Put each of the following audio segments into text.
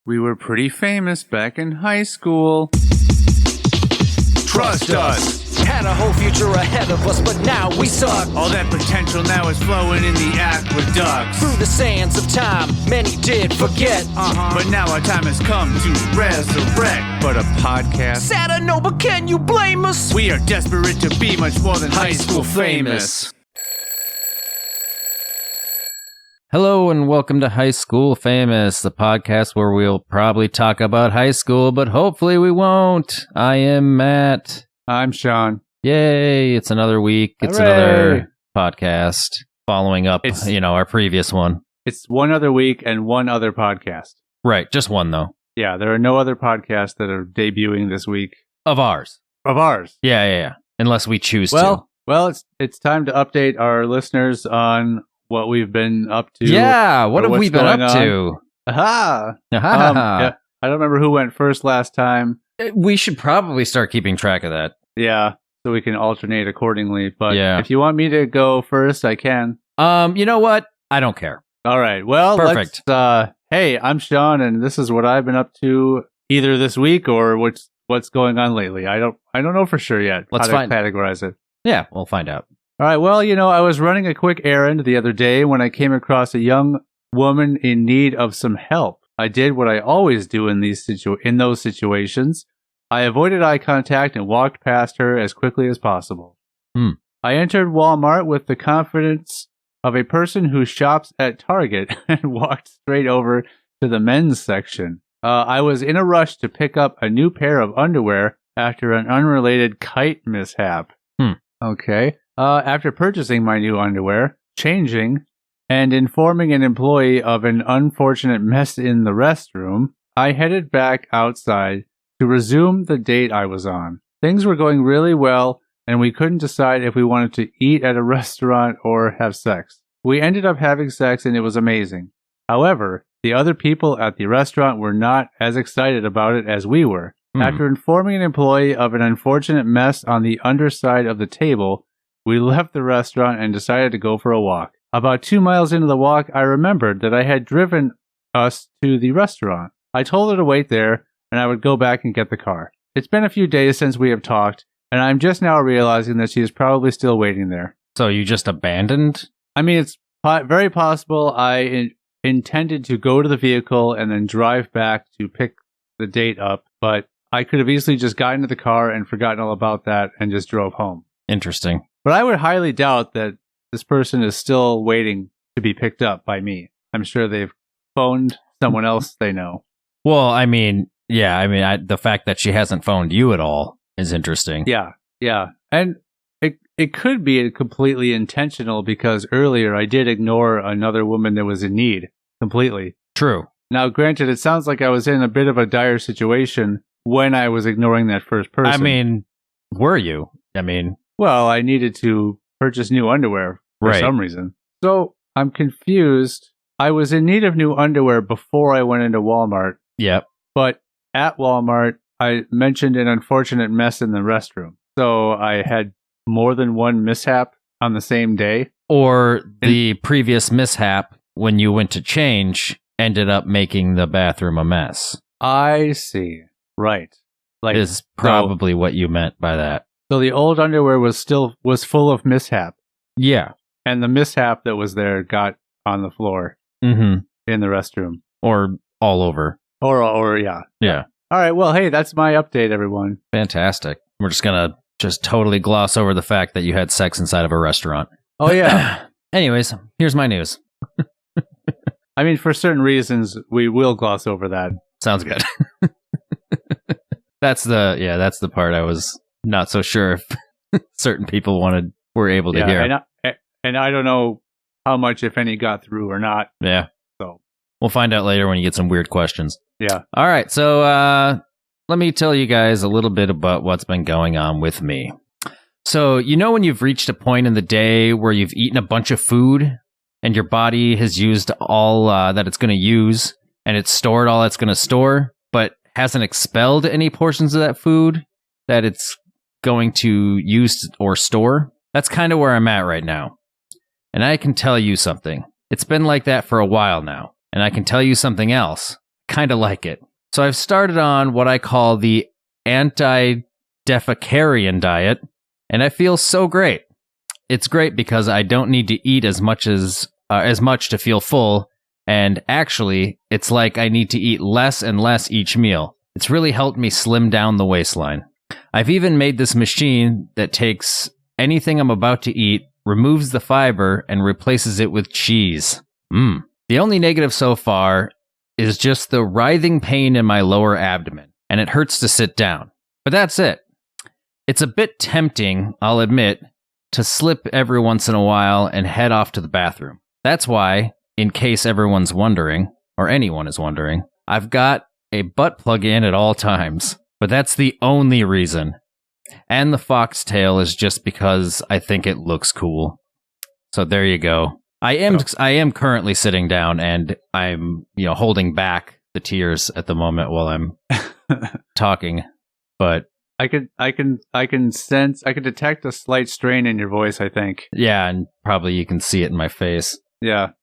We were pretty famous back in high school. Trust us! Had a whole future ahead of us, but now we suck. All that potential now is flowing in the aqueducts. Through the sands of time, many did forget. But now our time has come to resurrect. But a podcast? Sad I know, but can you blame us? We are desperate to be much more than high school famous. Hello and welcome to High School Famous, the podcast where we'll probably talk about high school, but hopefully we won't. I am Matt. I'm Sean. Yay, it's another week. It's Hooray. Another podcast following up, our previous one. It's one other week and one other podcast. Right, just one though. Yeah, there are no other podcasts that are debuting this week. Of ours. Yeah. Unless we choose to. Well, it's time to update our listeners on what we've been up to. Yeah, what have we been up to? Aha! Aha. I don't remember who went first last time. We should probably start keeping track of that. Yeah, so we can alternate accordingly. But Yeah. if you want me to go first, I can. You know what? I don't care. All right. Well, Perfect. Hey, I'm Sean, and this is what I've been up to either this week or what's going on lately. I don't know for sure yet. Let's how to categorize it. Yeah, we'll find out. All right. Well, I was running a quick errand the other day when I came across a young woman in need of some help. I did what I always do in those situations. I avoided eye contact and walked past her as quickly as possible. I entered Walmart with the confidence of a person who shops at Target and walked straight over to the men's section. I was in a rush to pick up a new pair of underwear after an unrelated kite mishap. Okay. After purchasing my new underwear, changing, and informing an employee of an unfortunate mess in the restroom, I headed back outside to resume the date I was on. Things were going really well, and we couldn't decide if we wanted to eat at a restaurant or have sex. We ended up having sex, and it was amazing. However, the other people at the restaurant were not as excited about it as we were. After informing an employee of an unfortunate mess on the underside of the table, we left the restaurant and decided to go for a walk. About 2 miles into the walk, I remembered that I had driven us to the restaurant. I told her to wait there, and I would go back and get the car. It's been a few days since we have talked, and I'm just now realizing that she is probably still waiting there. So you just abandoned? I mean, it's very possible I intended to go to the vehicle and then drive back to pick the date up, but I could have easily just gotten into the car and forgotten all about that and just drove home. Interesting. But I would highly doubt that this person is still waiting to be picked up by me. I'm sure they've phoned someone else they know. Well, the fact that she hasn't phoned you at all is interesting. Yeah. And it could be completely intentional because earlier I did ignore another woman that was in need completely. True. Now, granted, it sounds like I was in a bit of a dire situation when I was ignoring that first person. I mean, were you? Well, I needed to purchase new underwear for some reason. So I'm confused. I was in need of new underwear before I went into Walmart. Yep. But at Walmart, I mentioned an unfortunate mess in the restroom. So I had more than one mishap on the same day. Or the previous mishap when you went to change ended up making the bathroom a mess. I see. Right. Is probably what you meant by that. So the old underwear was full of mishap. Yeah. And the mishap that was there got on the floor in the restroom. Or all over. Or yeah. Yeah. All right. Well, hey, that's my update, everyone. Fantastic. We're just going to totally gloss over the fact that you had sex inside of a restaurant. Oh, yeah. Anyways, here's my news. I mean, for certain reasons, we will gloss over that. Sounds good. That's the part I was not so sure if certain people were able to hear. And I don't know how much, if any, got through or not. Yeah. So we'll find out later when you get some weird questions. Yeah. All right. So let me tell you guys a little bit about what's been going on with me. So, when you've reached a point in the day where you've eaten a bunch of food and your body has used all that it's going to use and it's stored all it's going to store, but hasn't expelled any portions of that food that it's going to use or store? That's kind of where I'm at right now. And I can tell you something. It's been like that for a while now. And I can tell you something else. kind of like it. So I've started on what I call the anti-defecarian diet, and I feel so great. It's great because I don't need to eat as much to feel full, and actually, it's like I need to eat less and less each meal. It's really helped me slim down the waistline. I've even made this machine that takes anything I'm about to eat, removes the fiber, and replaces it with cheese. The only negative so far is just the writhing pain in my lower abdomen, and it hurts to sit down. But that's it. It's a bit tempting, I'll admit, to slip every once in a while and head off to the bathroom. That's why, in case everyone's wondering, or anyone is wondering, I've got a butt plug in at all times. But that's the only reason. And the foxtail is just because I think it looks cool. So there you go. I am currently sitting down, and I'm holding back the tears at the moment while I'm talking. But I can detect a slight strain in your voice, I think. Yeah, and probably you can see it in my face. Yeah.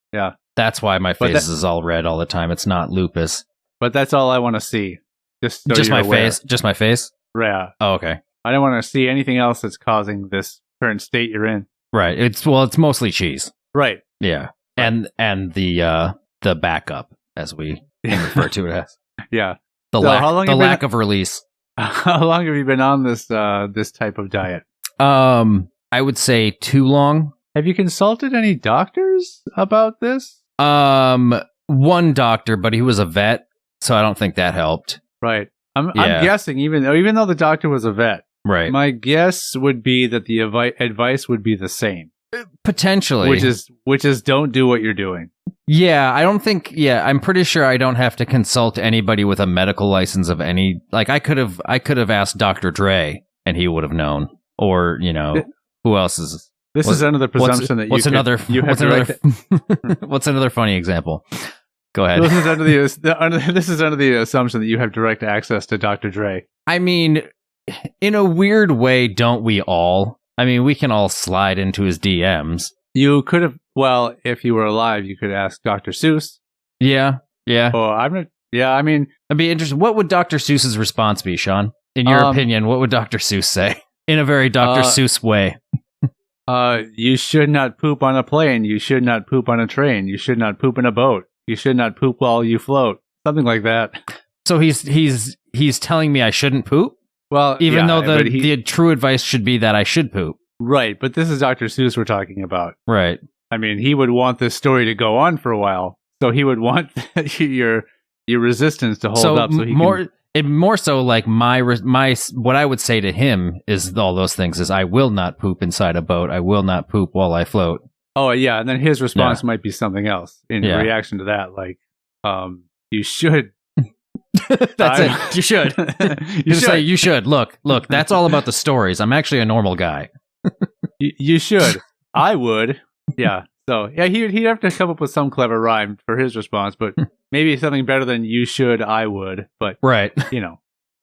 That's why my face is all red all the time. It's not lupus. But that's all I want to see. Just my aware. face. Just my face. Yeah. Oh, okay. I don't want to see anything else that's causing this current state you're in. Right. It's mostly cheese. Right. Yeah. And the backup, as we refer to it as. Yeah. The lack of release. How long have you been on this type of diet? I would say too long. Have you consulted any doctors about this? One doctor, but he was a vet, so I don't think that helped. Right. I'm guessing, even though the doctor was a vet, right? My guess would be that the advice would be the same. Potentially, which is don't do what you're doing. Yeah, I don't think. Yeah, I'm pretty sure I don't have to consult anybody with a medical license of any. Like, I could have asked Dr. Dre, and he would have known. Or who else is? This is under the presumption that what's another funny example? Go ahead. This is under the assumption that you have direct access to Dr. Dre. I mean, in a weird way, don't we all? I mean, we can all slide into his DMs. You could have, well, if you were alive, you could ask Dr. Seuss. Yeah. Oh, I mean, I'd be interested. What would Dr. Seuss's response be, Sean? In your opinion, what would Dr. Seuss say? In a very Dr. Seuss way. You should not poop on a plane. You should not poop on a train. You should not poop in a boat. You should not poop while you float. Something like that. So he's telling me I shouldn't poop? Well, even though the true advice should be that I should poop. Right, but this is Dr. Seuss we're talking about. Right. I mean, he would want this story to go on for a while, so he would want your resistance to hold up. So he more so like my what I would say to him is all those things is I will not poop inside a boat. I will not poop while I float. Oh yeah, and then his response might be something else in reaction to that, like, you should. That's it. You should. You should say you should. Look. That's all about the stories. I'm actually a normal guy. You should. I would. Yeah. So yeah, he'd have to come up with some clever rhyme for his response, but maybe something better than "you should." I would. But right.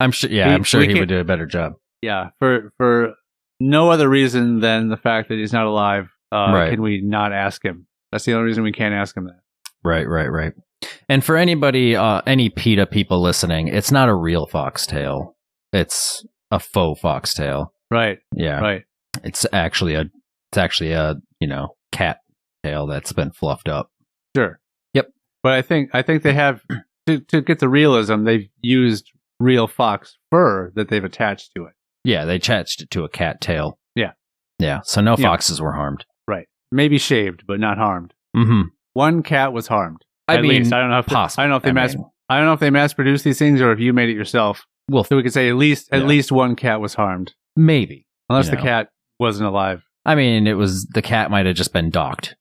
I'm sure. Yeah, I'm sure he would do a better job. Yeah. For no other reason than the fact that he's not alive. Can we not ask him? That's the only reason we can't ask him that. Right. And for anybody, any PETA people listening, it's not a real foxtail. It's a faux foxtail. Right. Yeah. Right. It's actually a cat tail that's been fluffed up. Sure. Yep. But I think they have to get the realism. They've used real fox fur that they've attached to it. Yeah, they attached it to a cat tail. Yeah. Yeah. So no foxes were harmed. Right. Maybe shaved, but not harmed. Mm-hmm. One cat was harmed. At least. I don't know if I don't know if they mass produce these things or if you made it yourself. Well, so we could say at least one cat was harmed. Maybe. Unless the cat wasn't alive. I mean, the cat might have just been docked.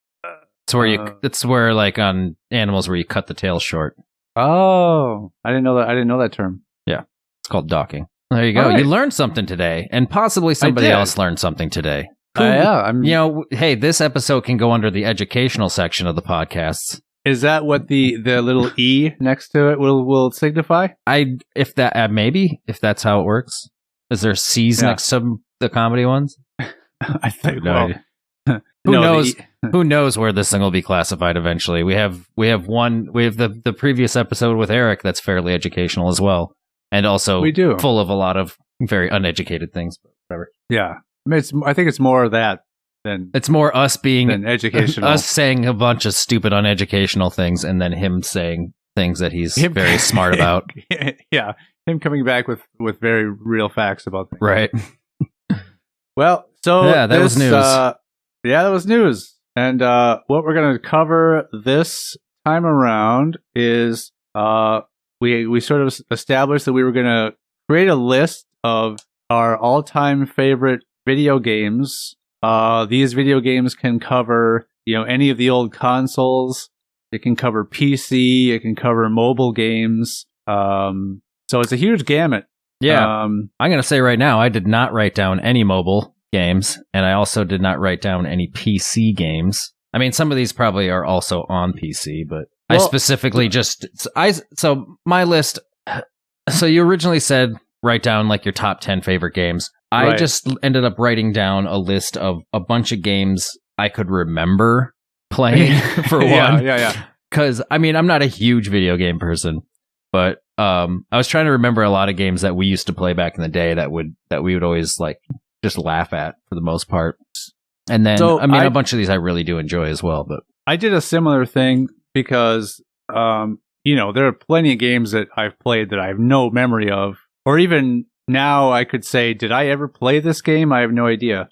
It's where like on animals where you cut the tail short. Oh, I didn't know that term. Yeah, it's called docking. There you go. Right. You learned something today, and possibly somebody else learned something today. Yeah, hey, this episode can go under the educational section of the podcasts. Is that what the little E next to it will signify? If that's how it works. Is there C's next to the comedy ones? I think Who No, knows? Who knows where this thing will be classified eventually? We have the previous episode with Eric that's fairly educational as well, and also We do. full of a lot of very uneducated things. But whatever. Yeah. I think it's more of that than It's more us being educational. us saying a bunch of stupid uneducational things, and then him saying things that he's very smart about. Yeah. Him coming back with very real facts about things. Right. Well, so Yeah, that was news. Yeah, that was news. And what we're going to cover this time around is we sort of established that we were going to create a list of our all-time favorite video games. These video games can cover, any of the old consoles. It can cover PC. It can cover mobile games. So it's a huge gamut. Yeah. I'm going to say right now, I did not write down any mobile games, and I also did not write down any PC games. I mean, some of these probably are also on PC, but I specifically so my list. So you originally said write down like your top 10 favorite games. I Right. just ended up writing down a list of a bunch of games I could remember playing for one. Yeah. Because, I mean, I'm not a huge video game person, but I was trying to remember a lot of games that we used to play back in the day that we would always like just laugh at for the most part. And then, a bunch of these I really do enjoy as well. But I did a similar thing because, there are plenty of games that I've played that I have no memory of, or even now I could say, did I ever play this game? I have no idea.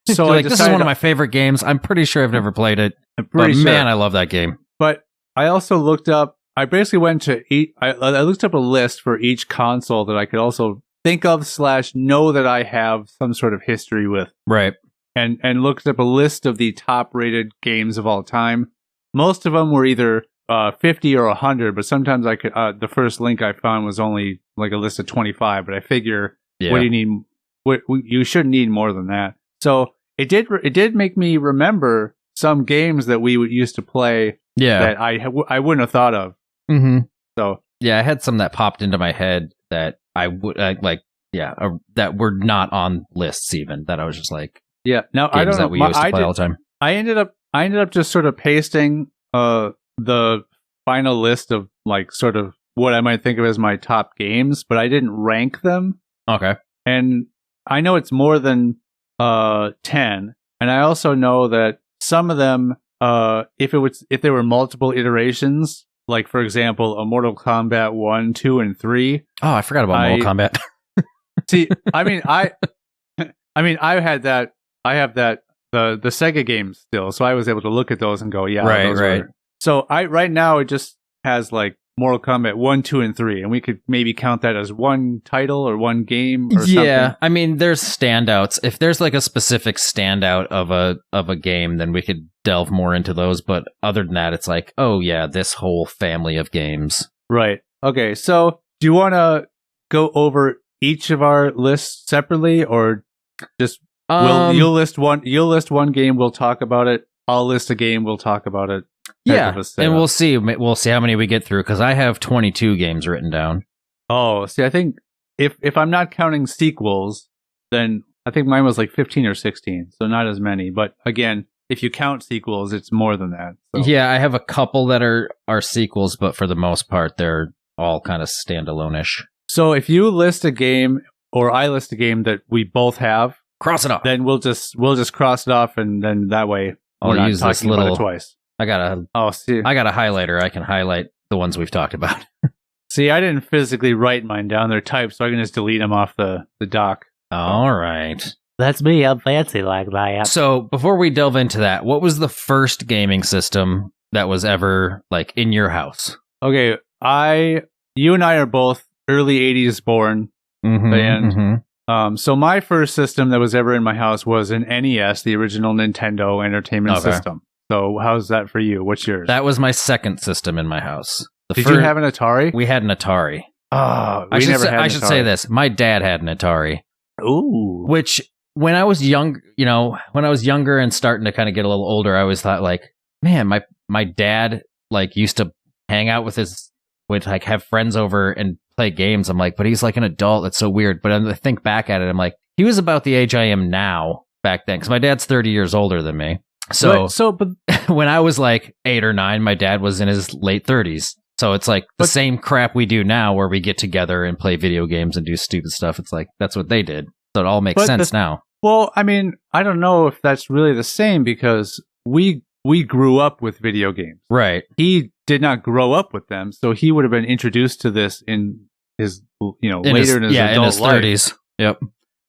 So like, this is one of my favorite games. I'm pretty sure I've never played it. pretty sure. Man, I love that game. But I also looked up. I basically went to I looked up a list for each console that I could also think of / know that I have some sort of history with, Right. and looked up a list of the top rated games of all time. Most of them were either 50 or 100, but sometimes I could. The first link I found was only like a list of 25. But I figure, what do you need? You should need more than that. So it did make me remember some games that we used to play. Yeah. That I wouldn't have thought of. Mm-hmm. So yeah, I had some that popped into my head that I would that were not on lists even. That I was just like, yeah. Now games I don't know. that we used to play all the time. I ended up just sort of pasting the final list of like sort of what I might think of as my top games, but I didn't rank them. Okay. And I know it's more than 10, and I also know that some of them, if there were multiple iterations, like for example, a Mortal Kombat 1, 2, and 3. Oh, I forgot about Mortal Kombat. See, I mean, I had that. I have that the Sega games still, so I was able to look at those and go, yeah, Right. So right now it just has like Mortal Kombat 1, 2, and 3, and we could maybe count that as one title or one game or something. Yeah, I mean, there's standouts. If there's like a specific standout of a game, then we could delve more into those. But other than that, it's like, oh yeah, this whole family of games. Right. Okay. So do you want to go over each of our lists separately, or just you'll list one game, we'll talk about it. I'll list a game, we'll talk about it. Yeah, and we'll see how many we get through, because I have 22 games written down. Oh, see, I think if I'm not counting sequels, then I think mine was like 15 or 16, so not as many. But again, if you count sequels, it's more than that. So. Yeah, I have a couple that are sequels, but for the most part, they're all kind of standalone-ish. So if you list a game, or I list a game that we both have, cross it off. Then we'll just cross it off, and then that way we're I'll not use talking this little about it twice. I got a highlighter. I can highlight the ones we've talked about. See, I didn't physically write mine down. They're typed, so I can just delete them off the doc. All right. That's me. I'm fancy like that. So before we delve into that, what was the first gaming system that was ever like in your house? Okay, you and I are both early 80s born. So my first system that was ever in my house was an NES, the original Nintendo Entertainment System. So how's that for you? What's yours? That was my second system in my house. Did you have an Atari? We had an Atari. Oh, I should say this. My dad had an Atari. Ooh. Which when I was young, when I was younger and starting to kind of get a little older, I always thought like, man, my dad like used to hang out would like have friends over and play games. I'm like, but he's like an adult. That's so weird. But I think back at it, I'm like, he was about the age I am now back then because my dad's 30 years older than me. So but when I was like 8 or 9, my dad was in his late 30s. So it's like the same crap we do now where we get together and play video games and do stupid stuff. It's like that's what they did. So it all makes sense now. Well, I mean, I don't know if that's really the same because we grew up with video games. Right. He did not grow up with them, so he would have been introduced to this in his, later in his adult in his life. 30s. Yep.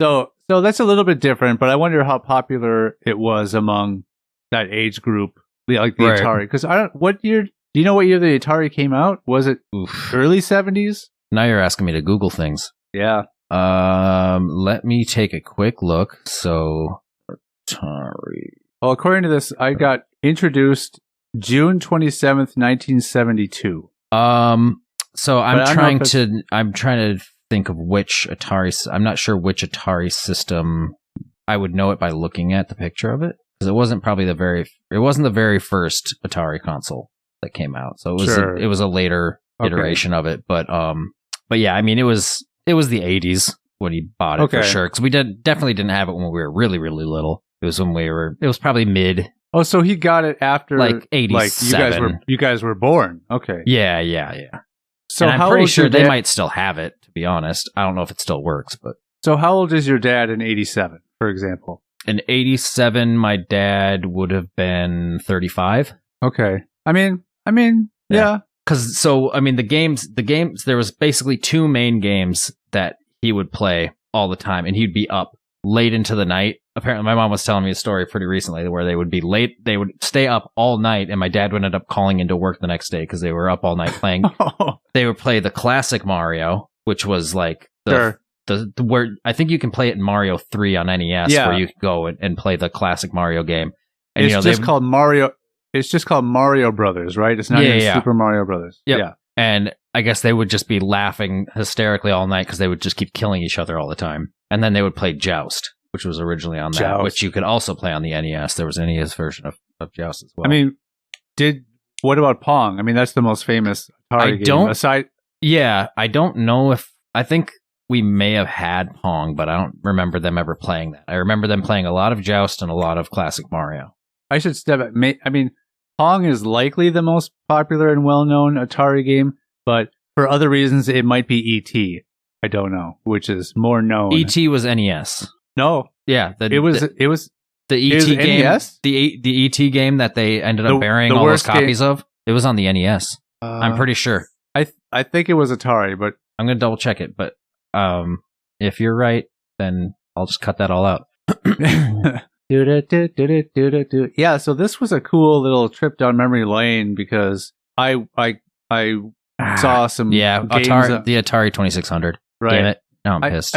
So that's a little bit different, but I wonder how popular it was among that age group, like the Atari. Because what year? Do you know what year the Atari came out? Was it early 70s? Now you're asking me to Google things. Yeah. Let me take a quick look. So Atari. Well, according to this, I got introduced June 27th, 1972. So I'm trying to think of which Atari. I'm not sure which Atari system. I would know it by looking at the picture of it because it wasn't the very first Atari console that came out. So it was a later iteration of it. But yeah, I mean it was the 80s when he bought it for sure because we definitely didn't have it when we were really, really little. It was it was probably mid. Oh, so he got it after like 87. Like you guys were born. Okay. Yeah. So I'm pretty sure they might still have it, to be honest. I don't know if it still works, but. So how old is your dad in 87, for example? In 87, my dad would have been 35. Okay. I mean, yeah. Because the games, there was basically 2 main games that he would play all the time, and he'd be up late into the night. Apparently, my mom was telling me a story pretty recently where they would be late. They would stay up all night, and my dad would end up calling into work the next day because they were up all night playing. They would play the classic Mario, which was like the where I think you can play it in Mario 3 on NES, where you can go and play the classic Mario game. And it's just called Mario. It's just called Mario Brothers, right? It's not even Super Mario Brothers. Yep. Yeah. And I guess they would just be laughing hysterically all night because they would just keep killing each other all the time. And then they would play Joust, which was originally on that, which you could also play on the NES. There was an NES version of Joust as well. I mean, what about Pong? I mean, that's the most famous Atari game. I don't know if... I think we may have had Pong, but I don't remember them ever playing that. I remember them playing a lot of Joust and a lot of classic Mario. I should step at... I mean, Pong is likely the most popular and well-known Atari game, but for other reasons, it might be E.T. I don't know, which is more known. E.T. was NES. No. Yeah. It was the E.T. game. NES? The E.T. game that they ended up burying all those copies of. It was on the NES. I'm pretty sure. I think it was Atari, but... I'm going to double check it, but if you're right, then I'll just cut that all out. Yeah, so this was a cool little trip down memory lane because I saw some games the Atari 2600. Right. Damn it. Now I'm pissed.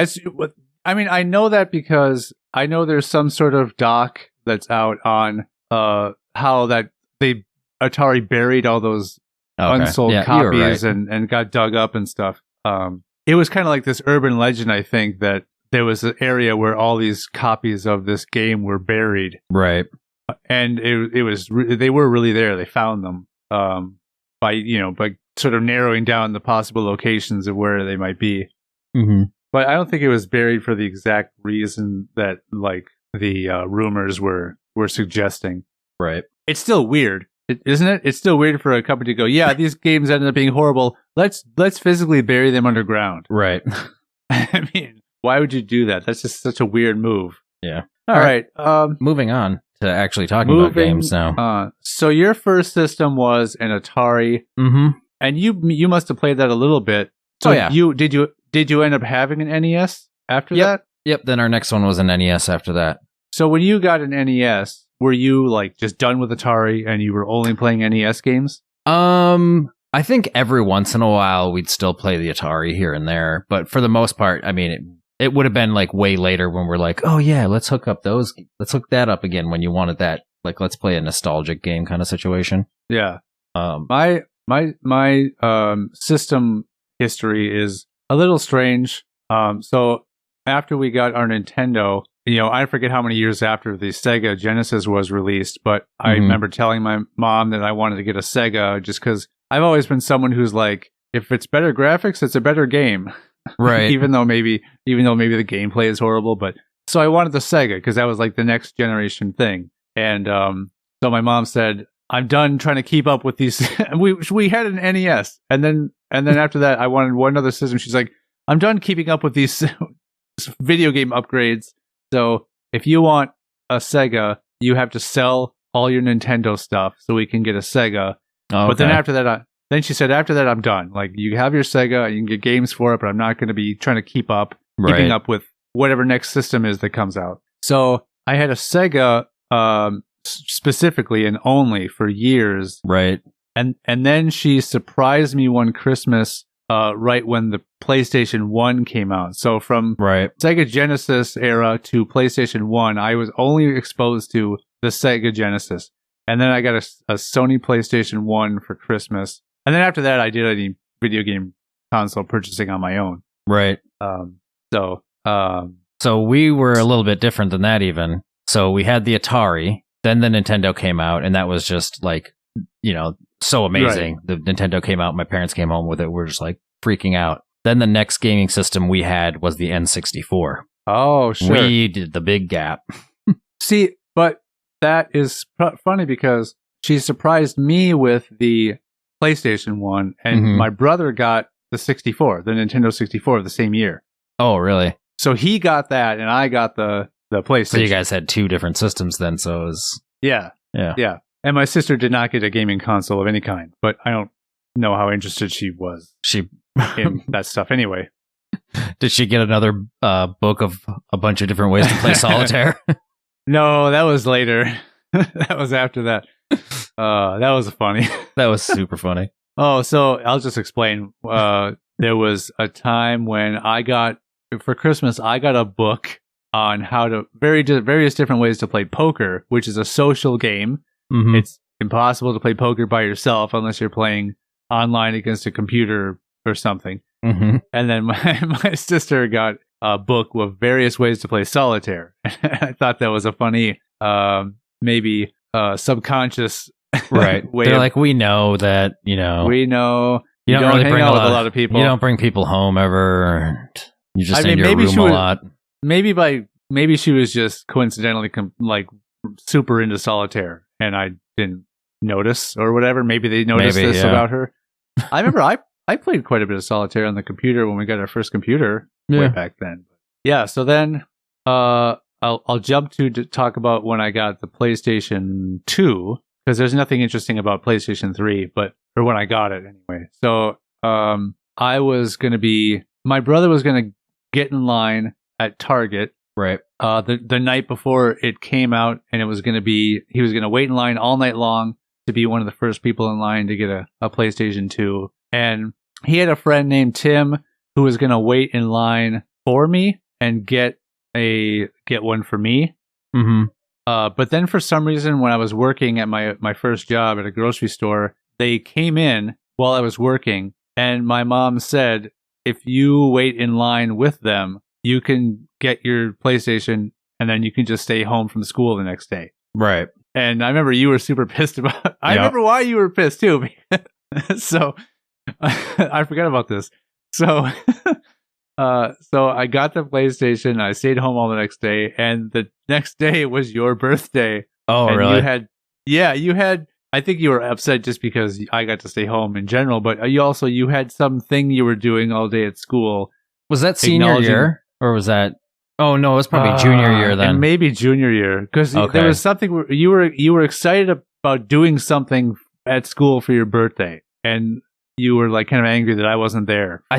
I mean, I know that because I know there's some sort of doc that's out on how that Atari buried all those unsold copies and got dug up and stuff. It was kind of like this urban legend, I think, that there was an area where all these copies of this game were buried. Right. And they were really there. They found them by sort of narrowing down the possible locations of where they might be. Mm-hmm. But I don't think it was buried for the exact reason that like the rumors were suggesting. Right. It's still weird, isn't it? It's still weird for a company to go, yeah, these games ended up being horrible. Let's physically bury them underground. Right. I mean, why would you do that? That's just such a weird move. Yeah. All right. Moving on to actually talking about games now. So your first system was an Atari, and you must have played that a little bit. So did you end up having an NES after that? Yep. Then our next one was an NES after that. So when you got an NES, were you like just done with Atari and you were only playing NES games? I think every once in a while we'd still play the Atari here and there, but for the most part, I mean, it would have been like way later when we're like, oh yeah, let's hook that up again when you wanted that. Like, let's play a nostalgic game kind of situation. Yeah. My system history is a little strange. So after we got our Nintendo, I forget how many years after the Sega Genesis was released, but I remember telling my mom that I wanted to get a Sega just because I've always been someone who's like, if it's better graphics, it's a better game. Right. even though maybe the gameplay is horrible, but So I wanted the Sega because that was like the next generation thing. And so my mom said, I'm done trying to keep up with these. we had an NES. And then after that, I wanted one other system. She's like, I'm done keeping up with these video game upgrades. So if you want a Sega, you have to sell all your Nintendo stuff so we can get a Sega. Oh, but then after that, then she said, after that, I'm done. Like, you have your Sega, you can get games for it, but I'm not going to be trying to keeping up with whatever next system is that comes out. So I had a Sega specifically and only for years. Right. And then she surprised me one Christmas right when the PlayStation 1 came out. So from Sega Genesis era to PlayStation 1, I was only exposed to the Sega Genesis. And then I got a Sony PlayStation 1 for Christmas. And then after that, I did any video game console purchasing on my own. Right. So we were a little bit different than that even. So we had the Atari, then the Nintendo came out, and that was just like, so amazing. Right. The Nintendo came out, my parents came home with it. We're just like freaking out. Then the next gaming system we had was the N64. Oh, sure. We did the big gap. See, but that is funny because she surprised me with the PlayStation 1, and my brother got the 64, the Nintendo 64 the same year. Oh, really? So he got that, and I got the PlayStation. So you guys had two different systems then, so it was... Yeah. And my sister did not get a gaming console of any kind, but I don't know how interested she was in that stuff anyway. Did she get another book of a bunch of different ways to play solitaire? No, that was later. That was after that. That was funny. That was super funny. Oh, so I'll just explain. There was a time when for Christmas, I got a book on how to various different ways to play poker, which is a social game. Mm-hmm. It's impossible to play poker by yourself unless you're playing online against a computer or something. Mm-hmm. And then my sister got a book with various ways to play solitaire. I thought that was a funny, maybe subconscious way. They're like, we know that, we know you don't really hang out with a lot of people. You don't bring people home ever. You just in your room a lot. Maybe she was just coincidentally super into solitaire, and I didn't notice or whatever. Maybe they noticed this about her. I remember I played quite a bit of solitaire on the computer when we got our first computer way back then. Yeah, so then I'll jump to talk about when I got the PlayStation 2, because there's nothing interesting about PlayStation 3, or when I got it anyway. So my brother was going to get in line at Target. Right. The night before it came out, and he was going to wait in line all night long to be one of the first people in line to get a PlayStation 2. And he had a friend named Tim who was going to wait in line for me and get one for me. Mm-hmm. But then for some reason, when I was working at my first job at a grocery store, they came in while I was working, and my mom said, if you wait in line with them, you can get your PlayStation, and then you can just stay home from school the next day. Right. And I remember you were super pissed about it. I remember why you were pissed too. So I forgot about this. So I got the PlayStation. I stayed home all the next day, and the next day was your birthday. Oh, and really? You had. I think you were upset just because I got to stay home in general, but you had something you were doing all day at school. Was that senior year, or was that? Oh no, it was probably junior year then. And maybe junior year, because there was something where you were excited about doing something at school for your birthday, and you were like kind of angry that I wasn't there. I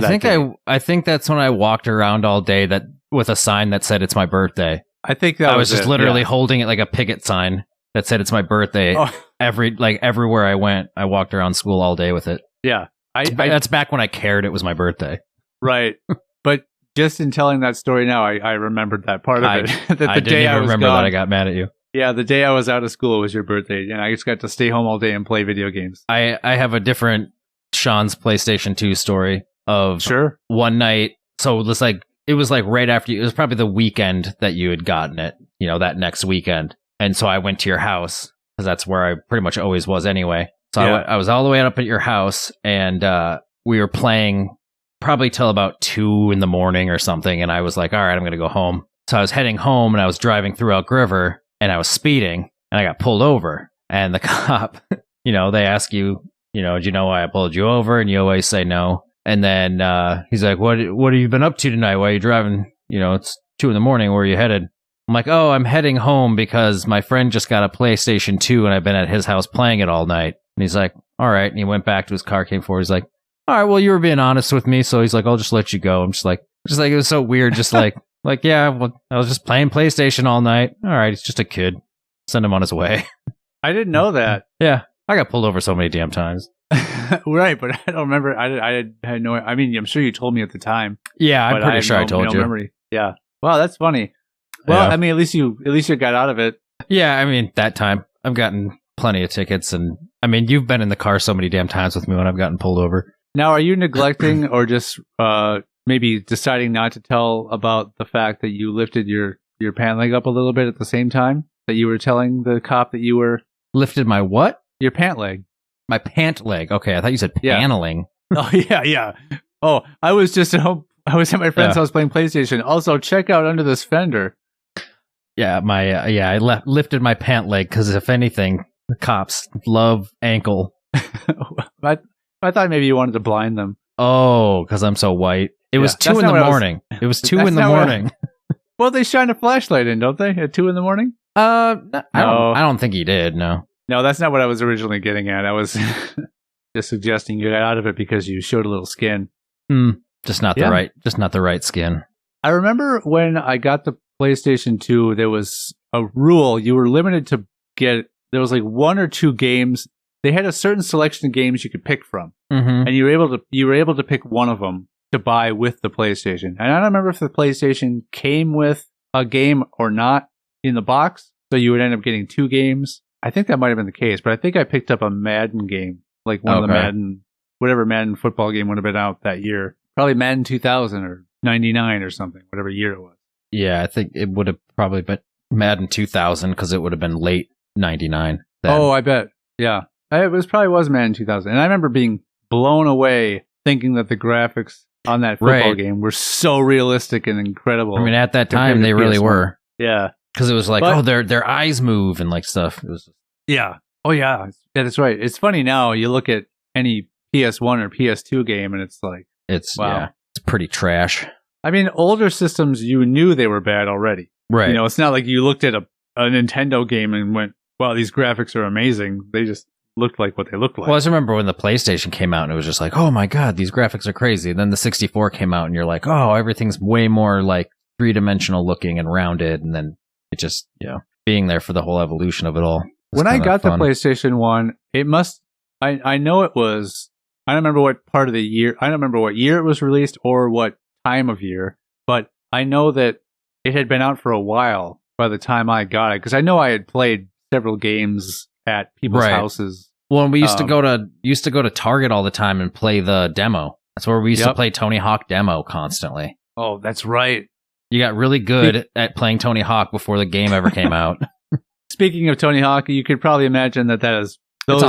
think that's when I walked around all day with a sign that said it's my birthday. I think that I was just literally holding it like a picket sign that said it's my birthday. Oh. Everywhere I went, I walked around school all day with it. Yeah. That's back when I cared it was my birthday. Right. But just in telling that story now, I remembered that part of it. That I didn't even remember that I got mad at you. Yeah, the day I was out of school was your birthday, and I just got to stay home all day and play video games. I have a different Sean's PlayStation 2 story of one night. So it was right after it was probably the weekend that you had gotten it, that next weekend. And so I went to your house, because that's where I pretty much always was anyway. So I was all the way up at your house, and we were playing probably till about 2 a.m. or something. And I was like, all right, I'm going to go home. So I was heading home and I was driving through Elk River and I was speeding and I got pulled over. And the cop, they ask you, do you know why I pulled you over? And you always say no. And then he's like, what have you been up to tonight? Why are you driving? It's 2 a.m. Where are you headed? I'm like, oh, I'm heading home because my friend just got a PlayStation 2 and I've been at his house playing it all night. And he's like, all right. And he went back to his car, came forward. He's like, all right, well, you were being honest with me. So he's like, I'll just let you go. I'm just like, it was so weird. Just like, yeah, well, I was just playing PlayStation all night. All right. He's just a kid. Send him on his way. I didn't know that. Yeah. I got pulled over so many damn times. Right. But I don't remember. I had no, I mean, I'm sure you told me at the time. Yeah. I'm pretty sure I told you. Memory. Yeah. Wow. That's funny. Well, yeah. I mean, at least you got out of it. Yeah. I mean, that time I've gotten plenty of tickets. And I mean, you've been in the car so many damn times with me when I've gotten pulled over. Now, are you neglecting or just maybe deciding not to tell about the fact that you lifted your pant leg up a little bit at the same time that you were telling the cop that you were... Lifted my what? Your pant leg. My pant leg. Okay, I thought you said paneling. Yeah. Oh, yeah. Oh, I was just at home. I was at my friend's house playing PlayStation. Also, check out under this fender. Yeah, I lifted my pant leg because if anything, the cops love ankle. I thought maybe you wanted to blind them. Oh, because I'm so white. It was 2 in the morning. It was 2 in the morning. Well, they shine a flashlight in, don't they? At 2 in the morning? I don't think he did. No, that's not what I was originally getting at. I was just suggesting you got out of it because you showed a little skin. Just not the right skin. I remember when I got the PlayStation 2, there was a rule. You were limited to there was like 1 or 2 games. They had a certain selection of games you could pick from, and you were able to pick one of them to buy with the PlayStation. And I don't remember if the PlayStation came with a game or not in the box, so you would end up getting 2 games. I think that might have been the case, but I think I picked up a Madden game, like one of the whatever Madden football game would have been out that year. Probably Madden 2000 or 99 or something, whatever year it was. Yeah, I think it would have probably been Madden 2000 because it would have been late 99. Then. Oh, I bet. Yeah. It probably was Madden 2000. And I remember being blown away thinking that the graphics on that football game were so realistic and incredible. I mean, at that time, they really were. Yeah. Because it was like, their eyes move and like stuff. It was yeah. Oh, yeah. Yeah, that's right. It's funny now. You look at any PS1 or PS2 game and it's like, wow. It's pretty trash. I mean, older systems, you knew they were bad already. Right. It's not like you looked at a Nintendo game and went, wow, these graphics are amazing. They just looked like what they looked like. Well, I just remember when the PlayStation came out and it was just like, oh my God, these graphics are crazy. And then the 64 came out and you're like, oh, everything's way more like 3-dimensional looking and rounded. And then it just, being there for the whole evolution of it all. When I got the PlayStation 1, I know it was, I don't remember what part of the year, I don't remember what year it was released or what time of year, but I know that it had been out for a while by the time I got it, because I know I had played several games at people's houses. Well, and we used to go to Target all the time and play the demo. That's where we used to play Tony Hawk demo constantly. Oh, that's right. You got really good at playing Tony Hawk before the game ever came out. Speaking of Tony Hawk, you could probably imagine those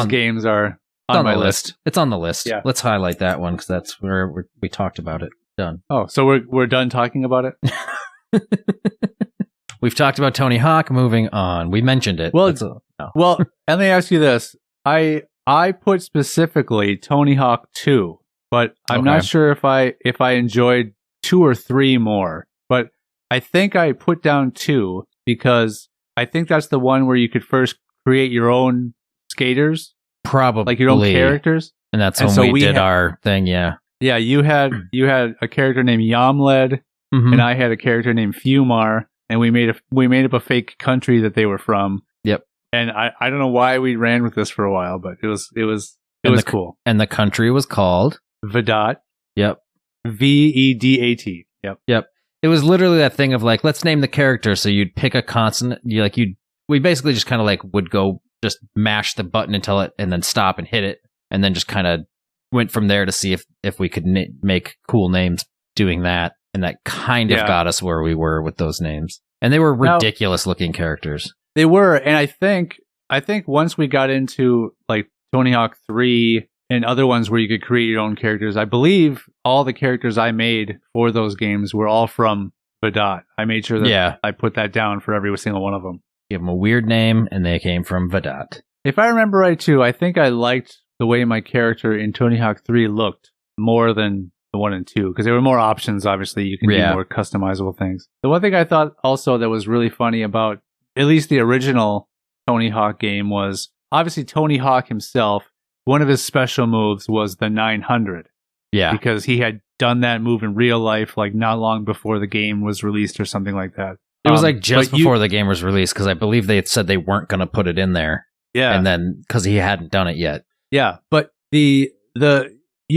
games are on my list. It's on the list. Yeah. Let's highlight that one because that's where we talked about it. Done. Oh, so we're done talking about it? We've talked about Tony Hawk. Moving on. We mentioned it. Well, well, let me ask you this. I put specifically Tony Hawk 2, but I'm not sure if I enjoyed 2 or 3 more. But I think I put down 2 because I think that's the one where you could first create your own skaters. Probably. Like your own characters. And that's when we did our thing, yeah. Yeah, you had a character named Yamled, and I had a character named Fumar, and we made up a fake country that they were from. Yep. And I don't know why we ran with this for a while, but it was cool. And the country was called Vedat. Yep. Vedat. Yep. It was literally that thing of like, let's name the character. So you'd pick a consonant. We basically just kind of like would go just mash the button until it, and then stop and hit it, and then just kind of went from there to see if we could make cool names doing that. And that kind of got us where we were with those names. And they were ridiculous looking characters. They were, and I think once we got into like Tony Hawk 3 and other ones where you could create your own characters, I believe all the characters I made for those games were all from Vedot. I made sure that Yeah. I put that down for every single one of them. Give them a weird name, and they came from Vedot. If I remember right, too, I think I liked the way my character in Tony Hawk 3 looked more than the 1 and 2, because there were more options, obviously. You can do more customizable things. The one thing I thought also that was really funny about at least the original Tony Hawk game was, obviously, Tony Hawk himself, one of his special moves was the 900. Yeah. Because he had done that move in real life, like not long before the game was released or something like that. It was like just before the game was released, because I believe they had said they weren't going to put it in there. Yeah. And then, because he hadn't done it yet. Yeah, but you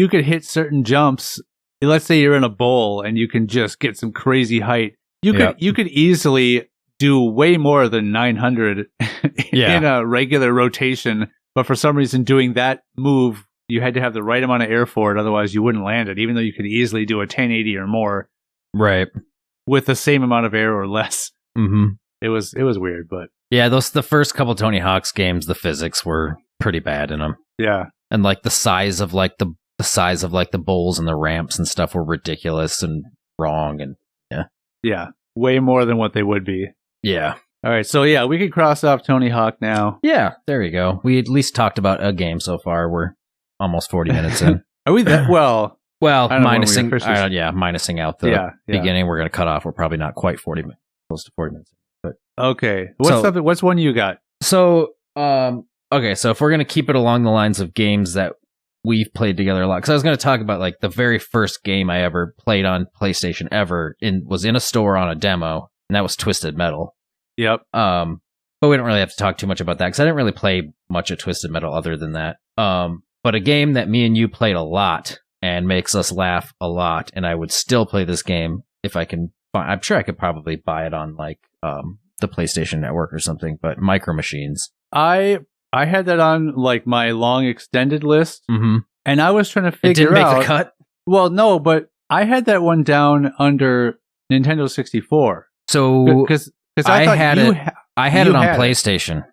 could hit certain jumps. Let's say you're in a bowl and you can just get some crazy height. You could easily do way more than 900 in a regular rotation. But for some reason, doing that move, you had to have the right amount of air for it. Otherwise, you wouldn't land it, even though you could easily do a 1080 or more. Right. With the same amount of air or less. Mm-hmm. It was weird, but yeah, the first couple Tony Hawk's games, the physics were pretty bad in them. Yeah, and like the size of the bowls and the ramps and stuff were ridiculous and wrong, and yeah, way more than what they would be. Yeah. All right, so yeah, we could cross off Tony Hawk now. Yeah, there you go. We at least talked about a game so far. We're almost 40 minutes in. Are we that well? Well, minusing out the beginning, we're going to cut off. We're probably not quite 40 minutes, close to 40 minutes. But okay, what's one you got? So, okay, so if we're going to keep it along the lines of games that we've played together a lot, because I was going to talk about like the very first game I ever played on PlayStation ever was in a store on a demo, and that was Twisted Metal. Yep. But we don't really have to talk too much about that because I didn't really play much of Twisted Metal other than that. But a game that me and you played a lot and makes us laugh a lot, and I would still play this game if I can. I'm sure I could probably buy it on like the PlayStation Network or something. But Micro Machines. I had that on like my long extended list, and I was trying to figure it didn't out. Make the cut. Well, no, but I had that one down under Nintendo 64. So because I had it on PlayStation.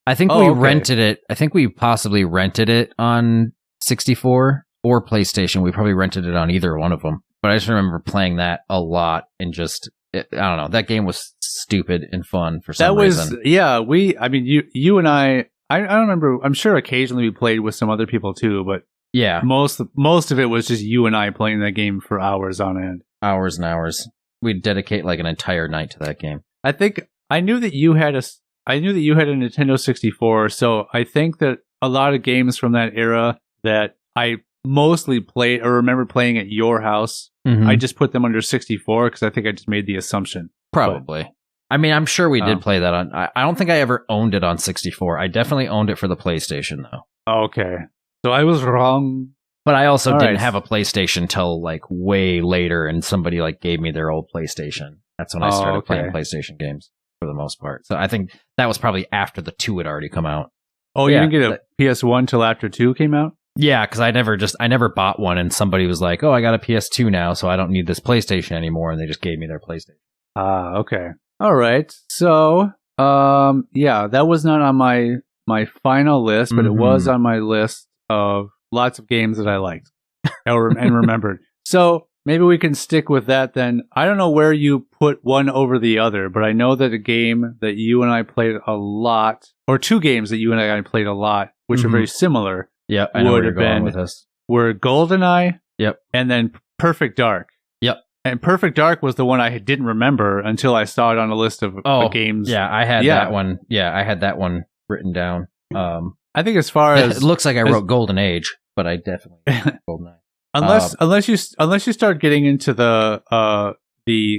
I think we rented it. I think we possibly rented it on 64 or PlayStation. We probably rented it on either one of them. But I just remember playing that a lot and just, I don't know, that game was stupid and fun for some reason. Yeah, you and I don't remember, I'm sure occasionally we played with some other people too, but yeah, most of it was just you and I playing that game for hours on end. Hours and hours. We'd dedicate like an entire night to that game. I think I knew that you had a Nintendo 64, so I think that a lot of games from that era that I mostly played or remember playing at your house, I just put them under 64 because I think I just made the assumption. Probably. I mean, I'm sure we did play that on. I don't think I ever owned it on 64. I definitely owned it for the PlayStation, though. Okay. So I was wrong. But I also didn't have a PlayStation till like way later, and somebody like gave me their old PlayStation. That's when I started playing PlayStation games for the most part. So I think that was probably after the 2 had already come out. Oh, you didn't get a PS1 till after 2 came out? Yeah, because I never bought one, and somebody was like, "Oh, I got a PS2 now, so I don't need this PlayStation anymore," and they just gave me their PlayStation. Ah, okay. All right. So, that was not on my final list, but it was on my list of lots of games that I liked and remembered. So maybe we can stick with that then. I don't know where you put one over the other, but I know that a game that you and I played a lot, or 2 games that you and I played a lot, which are very similar. Yeah, I know where you're going with this. Were GoldenEye, yep, and then Perfect Dark. Yep. And Perfect Dark was the one I didn't remember until I saw it on a list of games. Yeah, I had that one. Yeah, I had that one written down. I think as far as it looks like I wrote Golden Age, but I definitely GoldenEye. Unless you start getting into the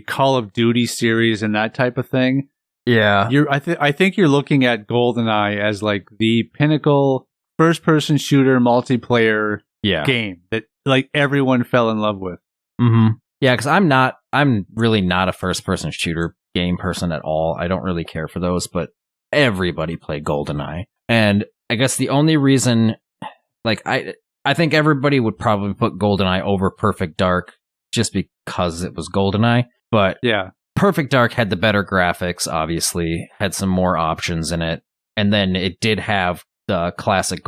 Call of Duty series and that type of thing. Yeah. I think you're looking at GoldenEye as like the pinnacle first-person shooter multiplayer game that like everyone fell in love with. Mm-hmm. Yeah, because I'm really not a first-person shooter game person at all. I don't really care for those, but everybody played GoldenEye. And I guess the only reason, like, I think everybody would probably put GoldenEye over Perfect Dark just because it was GoldenEye. But yeah, Perfect Dark had the better graphics, obviously, had some more options in it. And then it did have the classic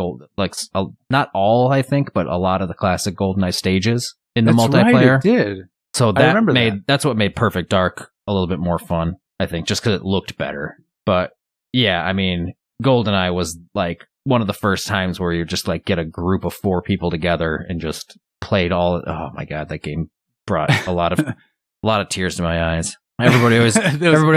not all, I think, but a lot of the classic GoldenEye stages in the multiplayer. Right, it did. So that's what made Perfect Dark a little bit more fun, I think, just because it looked better. But yeah, I mean, GoldenEye was like one of the first times where you just like get a group of 4 people together and just played all. Oh my god, that game brought a lot of tears to my eyes. Everybody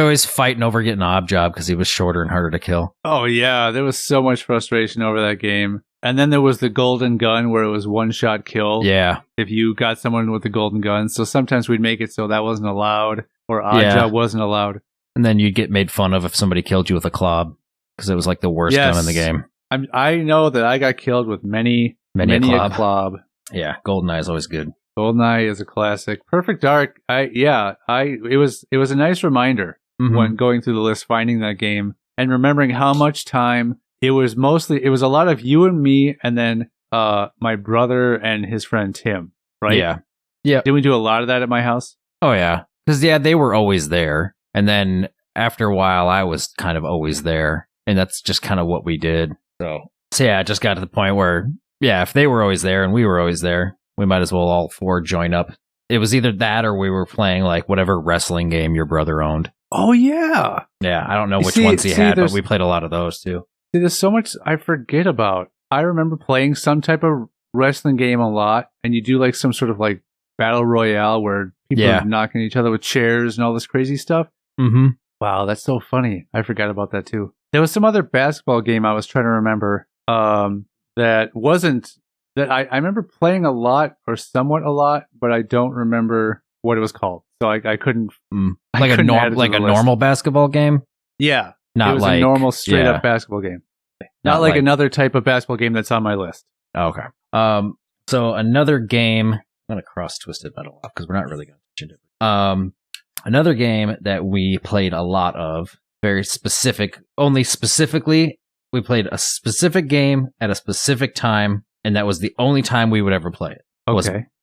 always fighting over getting Ob Job because he was shorter and harder to kill. Oh yeah, there was so much frustration over that game. And then there was the golden gun where it was one-shot kill. Yeah. If you got someone with the golden gun. So sometimes we'd make it so that wasn't allowed or Odd Job wasn't allowed. And then you'd get made fun of if somebody killed you with a club because it was like the worst gun in the game. I know that I got killed with many a club. Yeah, GoldenEye is always good. GoldenEye is a classic. Perfect Dark. It was a nice reminder when going through the list, finding that game and remembering how much time it was. Mostly, it was a lot of you and me, and then my brother and his friend Tim. Right? Yeah. Did we do a lot of that at my house? Oh yeah, because they were always there, and then after a while, I was kind of always there, and that's just kind of what we did. So yeah, it just got to the point where if they were always there and we were always there, we might as well all 4 join up. It was either that or we were playing like whatever wrestling game your brother owned. Oh, yeah. Yeah, I don't know which ones he had, but we played a lot of those too. There's so much I forget about. I remember playing some type of wrestling game a lot, and you do like some sort of like battle royale where people are knocking each other with chairs and all this crazy stuff. Mm-hmm. Wow, that's so funny. I forgot about that too. There was some other basketball game I was trying to remember that wasn't... that I remember playing a lot or somewhat a lot, but I don't remember what it was called. So I couldn't like a normal basketball game. Yeah, not it was like a normal straight up basketball game. Not like another type of basketball game that's on my list. Okay. So another game. I'm gonna cross Twisted Metal off because we're not really gonna mention it. Another game that we played a lot of, very specific. Only specifically, we played a specific game at a specific time. And that was the only time we would ever play it.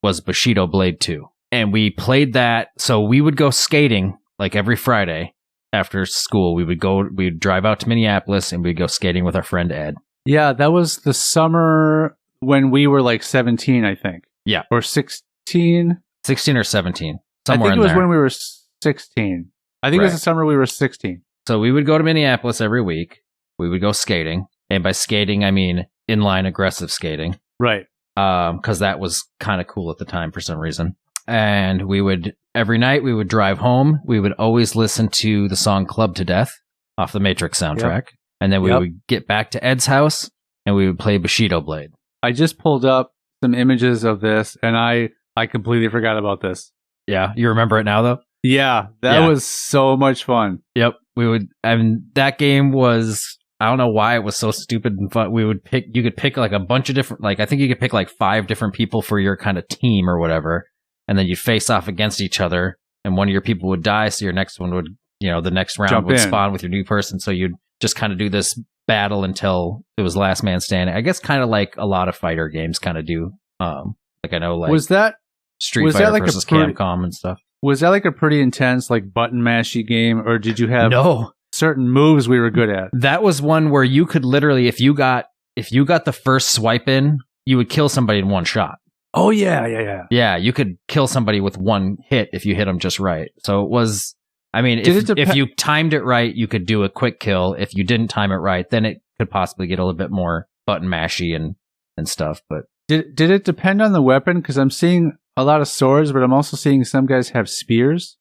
Was Bushido Blade 2. And we played that. So we would go skating like every Friday after school. We'd drive out to Minneapolis and we'd go skating with our friend Ed. Yeah, that was the summer when we were like 17, I think. Yeah. Or 16. 16 or 17. Somewhere I think it was when we were 16. I think it was the summer we were 16. So we would go to Minneapolis every week. We would go skating. And by skating, I mean inline aggressive skating. Right. Because that was kind of cool at the time for some reason. And every night we would drive home. We would always listen to the song Club to Death off the Matrix soundtrack. Yep. And then we would get back to Ed's house and we would play Bushido Blade. I just pulled up some images of this and I completely forgot about this. Yeah. You remember it now though? Yeah. That was so much fun. Yep. That game was... I don't know why it was so stupid and fun. You could pick like a bunch of different, like, I think you could pick like 5 different people for your kind of team or whatever. And then you'd face off against each other and one of your people would die. So your next one would, the next round would spawn with your new person. So you'd just kind of do this battle until it was last man standing. I guess kind of like a lot of fighter games kind of do. Like I know like Street Fighter like versus Capcom and stuff. Was that like a pretty intense like button mashy game or did you have... No. Certain moves we were good at? That was one where you could literally, if you got the first swipe in, you would kill somebody in one shot. Oh yeah. Yeah, you could kill somebody with one hit if you hit them just right. So it was, I mean, if you timed it right, you could do a quick kill. If you didn't time it right, then it could possibly get a little bit more button mashy and stuff. But did it depend on the weapon? Because I'm seeing a lot of swords, but I'm also seeing some guys have spears.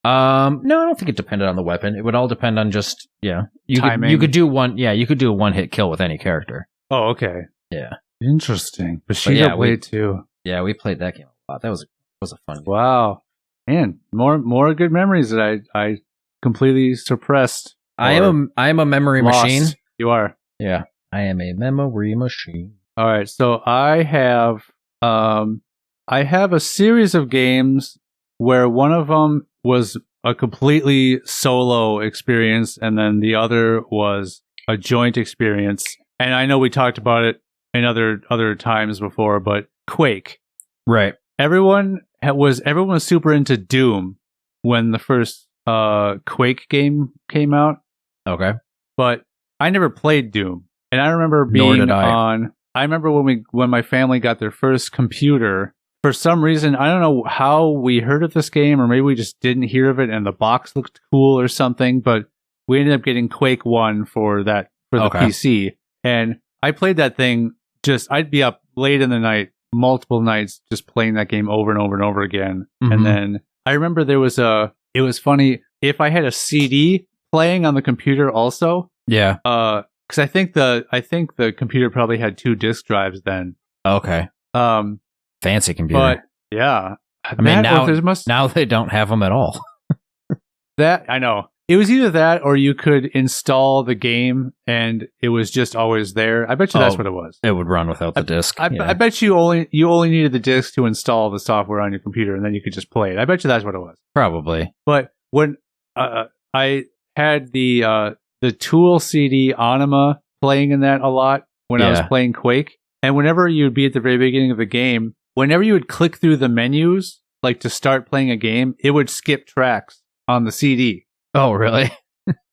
No, I don't think it depended on the weapon. It would all depend on just timing. You could do a one-hit kill with any character. Oh, okay. Yeah. Interesting. Bushido Blade 2. Yeah, we played that game a lot. That was a fun game. Wow. Man, more good memories that I completely suppressed. I am a memory machine. You are. Yeah. I am a memory machine. All right. So I have a series of games where one of them was a completely solo experience, and then the other was a joint experience. And I know we talked about it in other times before, but Quake. Right. Everyone was super into Doom when the first Quake game came out. Okay. But I never played Doom. And I remember being I remember when my family got their first computer for some reason, I don't know how we heard of this game, or maybe we just didn't hear of it and the box looked cool or something, but we ended up getting Quake 1 for the PC. And I played that thing I'd be up late in the night, multiple nights, just playing that game over and over and over again. Mm-hmm. And then I remember it was funny, if I had a CD playing on the computer also. Yeah. Because I think the computer probably had 2 disk drives then. Okay. Fancy computer. But yeah, I mean, now they don't have them at all. That I know. It was either that or you could install the game and it was just always there. I bet you that's what it was. It would run without the disc. I bet you only needed the disc to install the software on your computer and then you could just play it. I bet you that's what it was. Probably. But when I had the Tool CD Anima playing in that a lot when I was playing Quake, and whenever you'd be at the very beginning of the game, whenever you would click through the menus, like to start playing a game, it would skip tracks on the CD. Oh, really?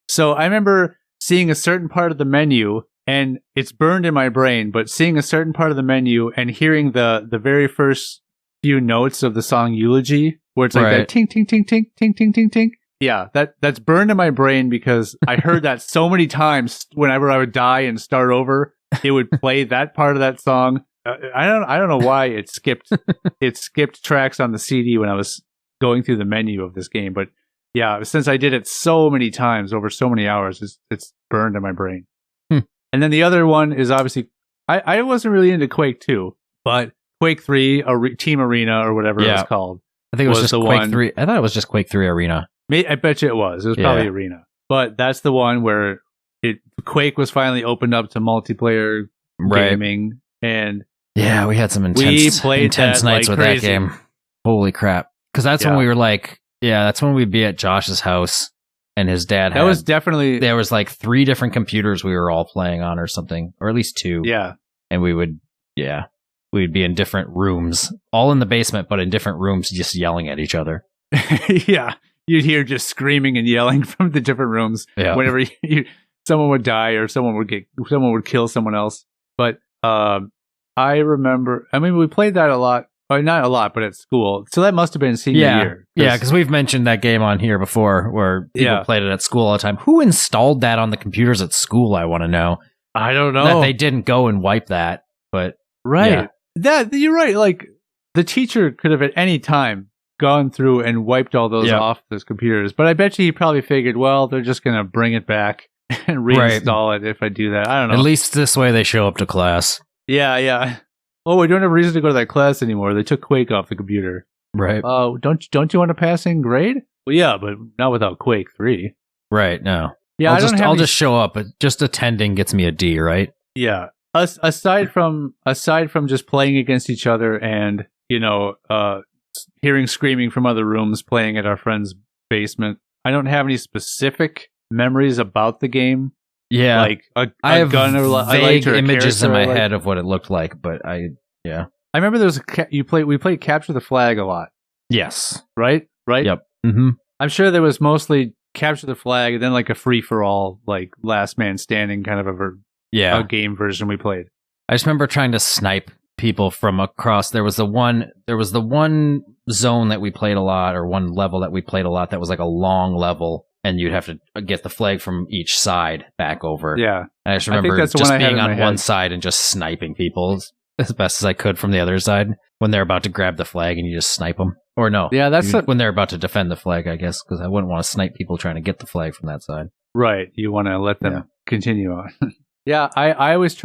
So I remember seeing a certain part of the menu, and it's burned in my brain, but seeing a certain part of the menu and hearing the very first few notes of the song Eulogy, where it's like that ting, ting, ting, ting, ting, ting, ting, ting. Yeah, that's burned in my brain because I heard that so many times whenever I would die and start over, it would play that part of that song. I don't know why it skipped tracks on the CD when I was going through the menu of this game, but yeah, since I did it so many times over so many hours, it's burned in my brain. And then the other one is obviously, I wasn't really into Quake 2, but Quake 3, Team Arena or whatever it was called. I think it was just Quake 3. I thought it was just Quake 3 Arena. I bet you it was. It was probably Arena. But that's the one where Quake was finally opened up to multiplayer gaming. And yeah, we had some intense nights with that game. Holy crap. Because that's when we were like, that's when we'd be at Josh's house and his dad there was like 3 different computers we were all playing on or something, or at least 2. Yeah. And we'd be in different rooms, all in the basement, but in different rooms, just yelling at each other. Yeah. You'd hear just screaming and yelling from the different rooms whenever someone would die or someone would kill someone else. But I remember, we played that a lot. Or not a lot, but at school. So that must have been senior year. Yeah, because we've mentioned that game on here before where people played it at school all the time. Who installed that on the computers at school, I want to know. I don't know. That they didn't go and wipe that, but... Right. Yeah. You're right. Like, the teacher could have at any time gone through and wiped all those off those computers. But I bet you he probably figured, well, they're just going to bring it back and reinstall it if I do that. I don't know. At least this way they show up to class. Yeah. Oh, we don't have a reason to go to that class anymore. They took Quake off the computer. Right. Oh, don't you want a passing grade? Well, yeah, but not without Quake 3. Right, no. Yeah, I'll just show up. Just attending gets me a D, right? Yeah. Aside from just playing against each other and, hearing screaming from other rooms playing at our friend's basement, I don't have any specific memories about the game. Yeah, like I have gun or vague or images in my head head of what it looked like, but I remember there was we played Capture the Flag a lot. Yes, right. Yep. Mm-hmm. I'm sure there was mostly Capture the Flag, and then like a free for all, like Last Man Standing kind of a game version we played. I just remember trying to snipe people from across. There was the one zone that we played a lot, or one level that we played a lot that was like a long level. And you'd have to get the flag from each side back over. Yeah. And I just remember just being on one side and just sniping people as best as I could from the other side when they're about to grab the flag and you just snipe them. Or no. Yeah, when they're about to defend the flag, I guess, because I wouldn't want to snipe people trying to get the flag from that side. Right. You want to let them continue on. Yeah, I always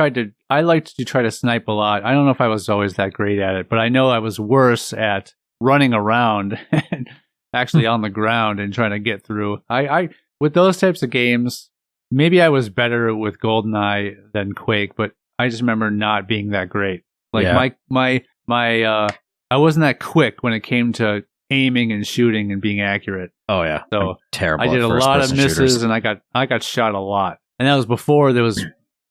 I liked to try to snipe a lot. I don't know if I was always that great at it, but I know I was worse at running around and actually on the ground and trying to get through. I with those types of games, maybe I was better with GoldenEye than Quake, but I just remember not being that great. Like my I wasn't that quick when it came to aiming and shooting and being accurate. Oh yeah. So I'm terrible. I did a lot of misses shooters. And I got shot a lot. And that was before there was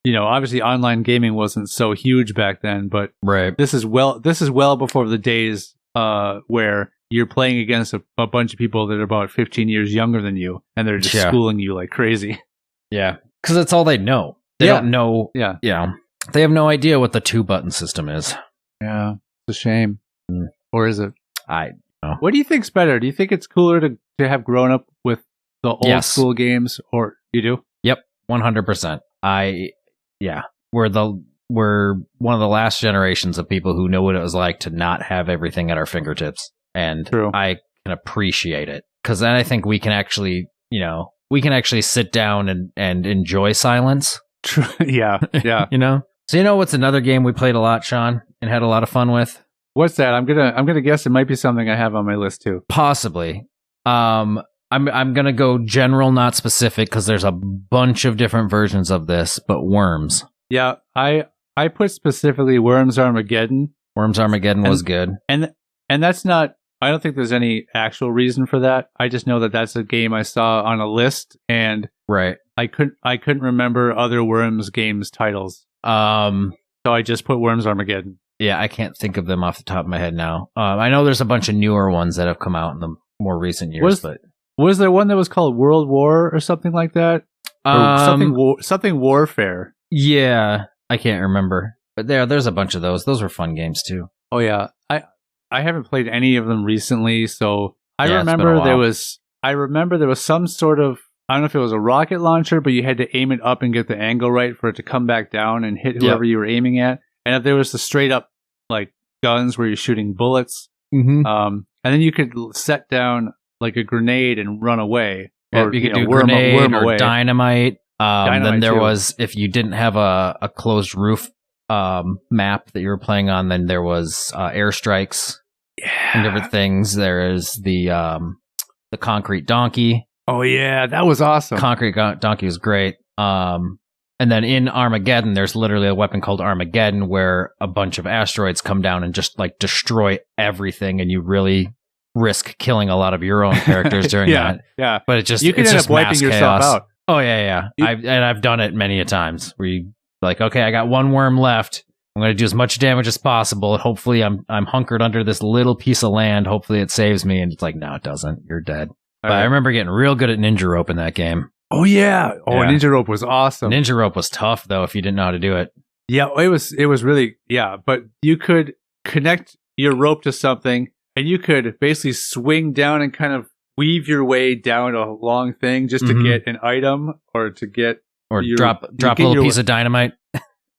obviously online gaming wasn't so huge back then, but this is well before the days where you're playing against a bunch of people that are about 15 years younger than you, and they're just schooling you like crazy. Yeah, because that's all they know. They don't know. Yeah. They have no idea what the 2-button system is. Yeah, it's a shame. Or is it? I know. What do you think's better? Do you think it's cooler to have grown up with the old school games, or you do? Yep, 100%. We're one of the last generations of people who know what it was like to not have everything at our fingertips, and True. I can appreciate it because then I think we can actually, sit down and enjoy silence. True. Yeah. So what's another game we played a lot, Sean, and had a lot of fun with? What's that? I'm gonna guess it might be something I have on my list too. Possibly. I'm gonna go general, not specific, because there's a bunch of different versions of this. But Worms. Yeah, I put specifically Worms Armageddon. Worms Armageddon was good, and that's not. I don't think there's any actual reason for that. I just know that that's a game I saw on a list, and right. I couldn't remember other Worms games titles. So I just put Worms Armageddon. Yeah, I can't think of them off the top of my head now. I know there's a bunch of newer ones that have come out in the more recent years. Was there one that was called World War or something like that? Or something Warfare. Yeah, I can't remember. But there's a bunch of those. Those were fun games too. Oh yeah, I haven't played any of them recently, so I remember there was some sort of, I don't know if it was a rocket launcher, but you had to aim it up and get the angle right for it to come back down and hit whoever you were aiming at. And if there was the straight up like guns where you're shooting bullets, and then you could set down like a grenade and run away. Or you could do grenade or dynamite. Then there was, if you didn't have a closed roof map that you were playing on, then there was airstrikes and different things. There is the concrete donkey. Oh yeah, that was awesome. Concrete donkey was great. And then in Armageddon, there's literally a weapon called Armageddon where a bunch of asteroids come down and just like destroy everything, and you really risk killing a lot of your own characters during that. Yeah, but it just you can end up wiping yourself out. Oh yeah. I've done it many a times where you like, okay, I got one worm left. I'm going to do as much damage as possible, and hopefully I'm hunkered under this little piece of land. Hopefully it saves me, and it's like, no, it doesn't. You're dead. But I remember getting real good at Ninja Rope in that game. Oh yeah. Ninja Rope was awesome. Ninja Rope was tough though if you didn't know how to do it. Yeah, it was really but you could connect your rope to something, and you could basically swing down and kind of weave your way down a long thing just to get an item or to get drop a little piece of dynamite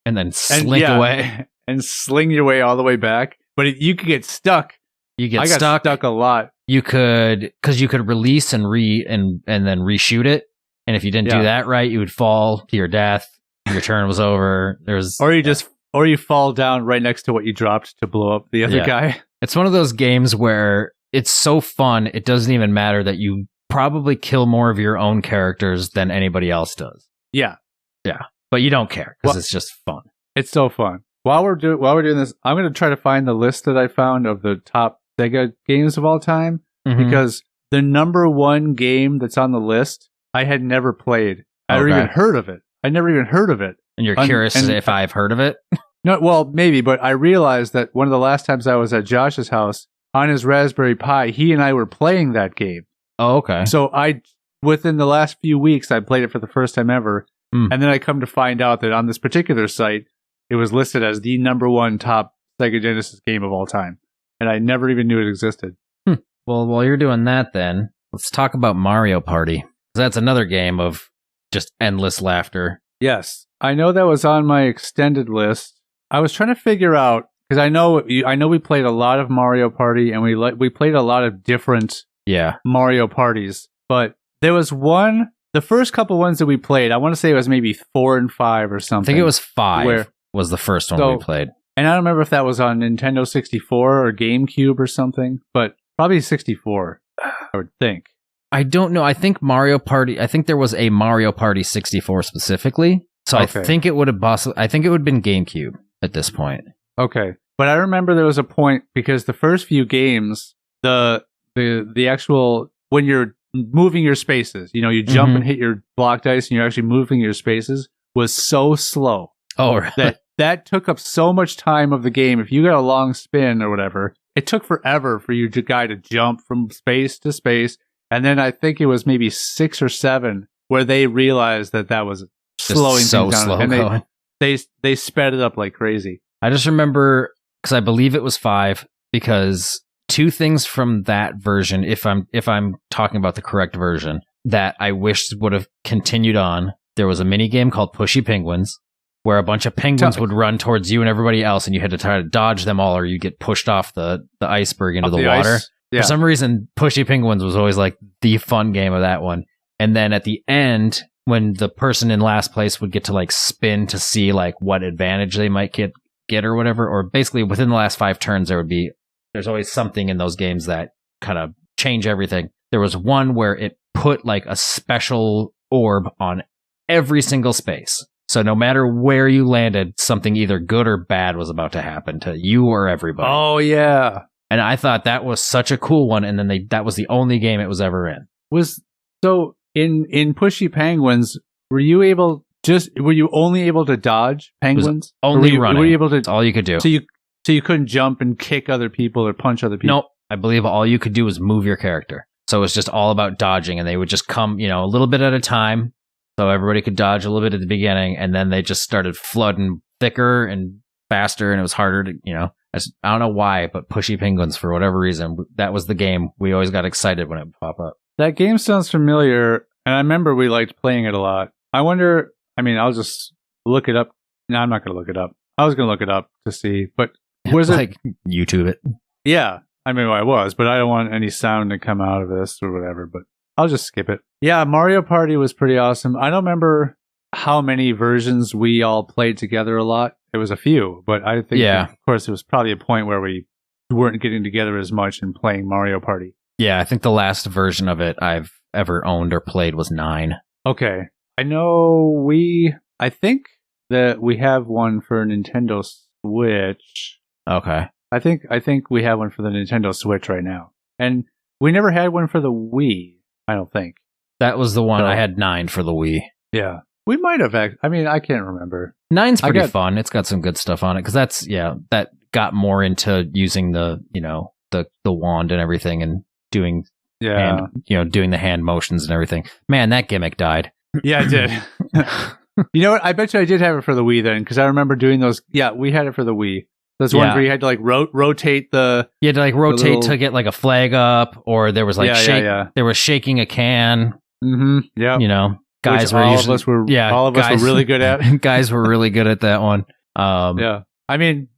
and then slink away and sling your way all the way back. But you could get stuck. I got stuck a lot. You could, because you could release and then reshoot it. And if you didn't do that right, you would fall to your death. Your turn was over. Or you fall down right next to what you dropped to blow up the other guy. It's one of those games where it's so fun, it doesn't even matter that you probably kill more of your own characters than anybody else does. Yeah. But you don't care because it's just fun. It's so fun. While we're doing this, I'm going to try to find the list that I found of the top Sega games of all time, because the number one game that's on the list, I had never played. I never even heard of it. And you're curious if I've heard of it? No, well, maybe, but I realized that one of the last times I was at Josh's house, on his Raspberry Pi, he and I were playing that game. Oh, okay. So within the last few weeks, I played it for the first time ever. And then I come to find out that on this particular site, it was listed as the number one top Sega Genesis game of all time. And I never even knew it existed. Well, while you're doing that then, let's talk about Mario Party. That's another game of just endless laughter. Yes. I know that was on my extended list. I was trying to figure out, because I know we played a lot of Mario Party, and we played a lot of different Mario Parties. But there was one, the first couple ones that we played, I want to say it was maybe 4 and 5 or something. I think it was 5 was the first one we played. And I don't remember if that was on Nintendo 64 or GameCube or something, but probably 64, I would think. I don't know. I think there was a Mario Party 64 specifically. So I think it would have been GameCube at this point. Okay. But I remember there was a point, because the first few games, the actual, when you're moving your spaces, you jump and hit your block dice and you're actually moving your spaces, was so slow. Oh, really? That took up so much time of the game. If you got a long spin or whatever, it took forever for your guy to jump from space to space. And then I think it was maybe 6 or 7 where they realized that was slowing so things down. Slow and going. They sped it up like crazy. I just remember, because I believe it was 5, because two things from that version, if I'm talking about the correct version, that I wish would have continued on. There was a mini game called Pushy Penguins, where a bunch of penguins would run towards you and everybody else, and you had to try to dodge them all, or you get pushed off the iceberg into the water. Yeah. For some reason, Pushy Penguins was always like the fun game of that one. And then at the end, when the person in last place would get to like spin to see like what advantage they might get or whatever, or basically within the last 5 turns, there's always something in those games that kind of change everything. There was one where it put like a special orb on every single space. So no matter where you landed, something either good or bad was about to happen to you or everybody. Oh, yeah. And I thought that was such a cool one. And then that was the only game it was ever in. So in Pushy Penguins, were you only able to dodge penguins? Only running. Were you able to? That's all you could do. So you couldn't jump and kick other people or punch other people? Nope. I believe all you could do was move your character. So it was just all about dodging, and they would just come, a little bit at a time. So everybody could dodge a little bit at the beginning, and then they just started flooding thicker and faster, and it was harder to, I don't know why, but Pushy Penguins, for whatever reason, that was the game. We always got excited when it would pop up. That game sounds familiar, and I remember we liked playing it a lot. I wonder, I'll just look it up. No, I'm not going to look it up. I was going to look it up to see, but was it? Like YouTube it. Yeah, I was, but I don't want any sound to come out of this or whatever, but I'll just skip it. Yeah, Mario Party was pretty awesome. I don't remember how many versions we all played together a lot. It was a few, but I think, of course, it was probably a point where we weren't getting together as much and playing Mario Party. Yeah, I think the last version of it I've ever owned or played was 9. Okay. I know I think that we have one for Nintendo Switch. Okay. I think we have one for the Nintendo Switch right now. And we never had one for the Wii, I don't think. That was the one. I had 9 for the Wii. Yeah. We might have. I can't remember. 9's pretty fun. It's got some good stuff on it because that got more into using the wand and everything and doing doing the hand motions and everything. Man, that gimmick died. Yeah, it did. You know what? I bet you I did have it for the Wii then because I remember doing those. Yeah, we had it for the Wii. Those ones where you had to like rotate the. You had to like rotate to get like a flag up, or there was like there was shaking a can. Mm-hmm. Yeah. Guys were all of us were really good at. Guys were really good at that one. Yeah.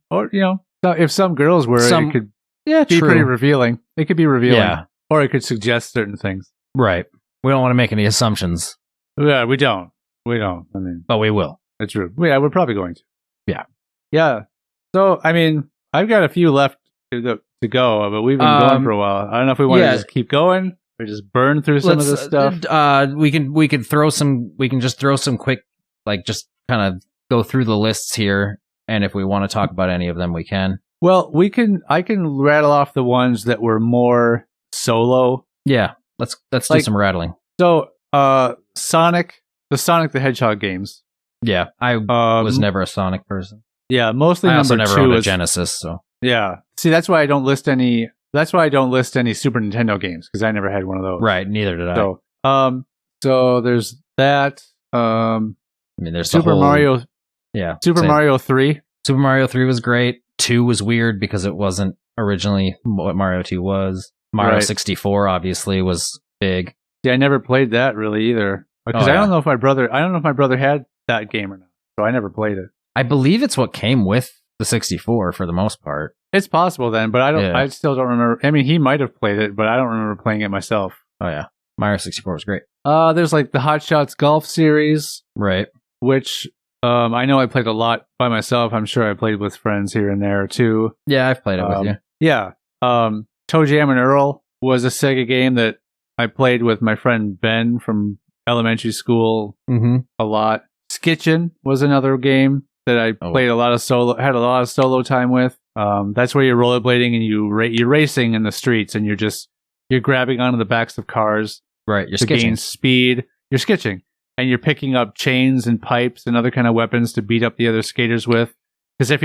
Or if some girls were, it could be true. pretty revealing. It could be revealing. Yeah. Or it could suggest certain things. Right. We don't want to make any assumptions. Yeah, we don't. But we will. It's true. Yeah, we're probably going to. Yeah. Yeah. So, I've got a few left to go, but we've been going for a while. I don't know if we want to just keep going or just burn through some of this stuff. We can just throw some quick, like just kind of go through the lists here, and if we want to talk about any of them, we can. Well, I can rattle off the ones that were more solo. Yeah, let's do some rattling. So, Sonic the Hedgehog games. Yeah, I was never a Sonic person. Yeah, mostly I also number never 2 owned a is Genesis. So yeah. See, that's why I don't list any. That's why I don't list any Super Nintendo games because I never had one of those. Right, neither did I. So there's that. There's Super Mario. Yeah, Mario 3. Super Mario 3 was great. 2 was weird because it wasn't originally what Mario 2 was. Mario 64 obviously was big. Yeah, I never played that really either because I don't know if my brother had that game or not. So I never played it. I believe it's what came with the 64 for the most part. It's possible then, but I still don't remember. He might have played it, but I don't remember playing it myself. Oh yeah. Mario 64 was great. There's like the Hot Shots Golf series. Right. Which I know I played a lot by myself. I'm sure I played with friends here and there too. Yeah, I've played it with you. Yeah. Toe Jam and Earl was a Sega game that I played with my friend Ben from elementary school a lot. Skitchin was another game that I played had a lot of solo time with. That's where you're rollerblading and you're racing in the streets and you're grabbing onto the backs of cars. Right, you're to skitching. Gain speed. You're skitching. And you're picking up chains and pipes and other kind of weapons to beat up the other skaters with. Because if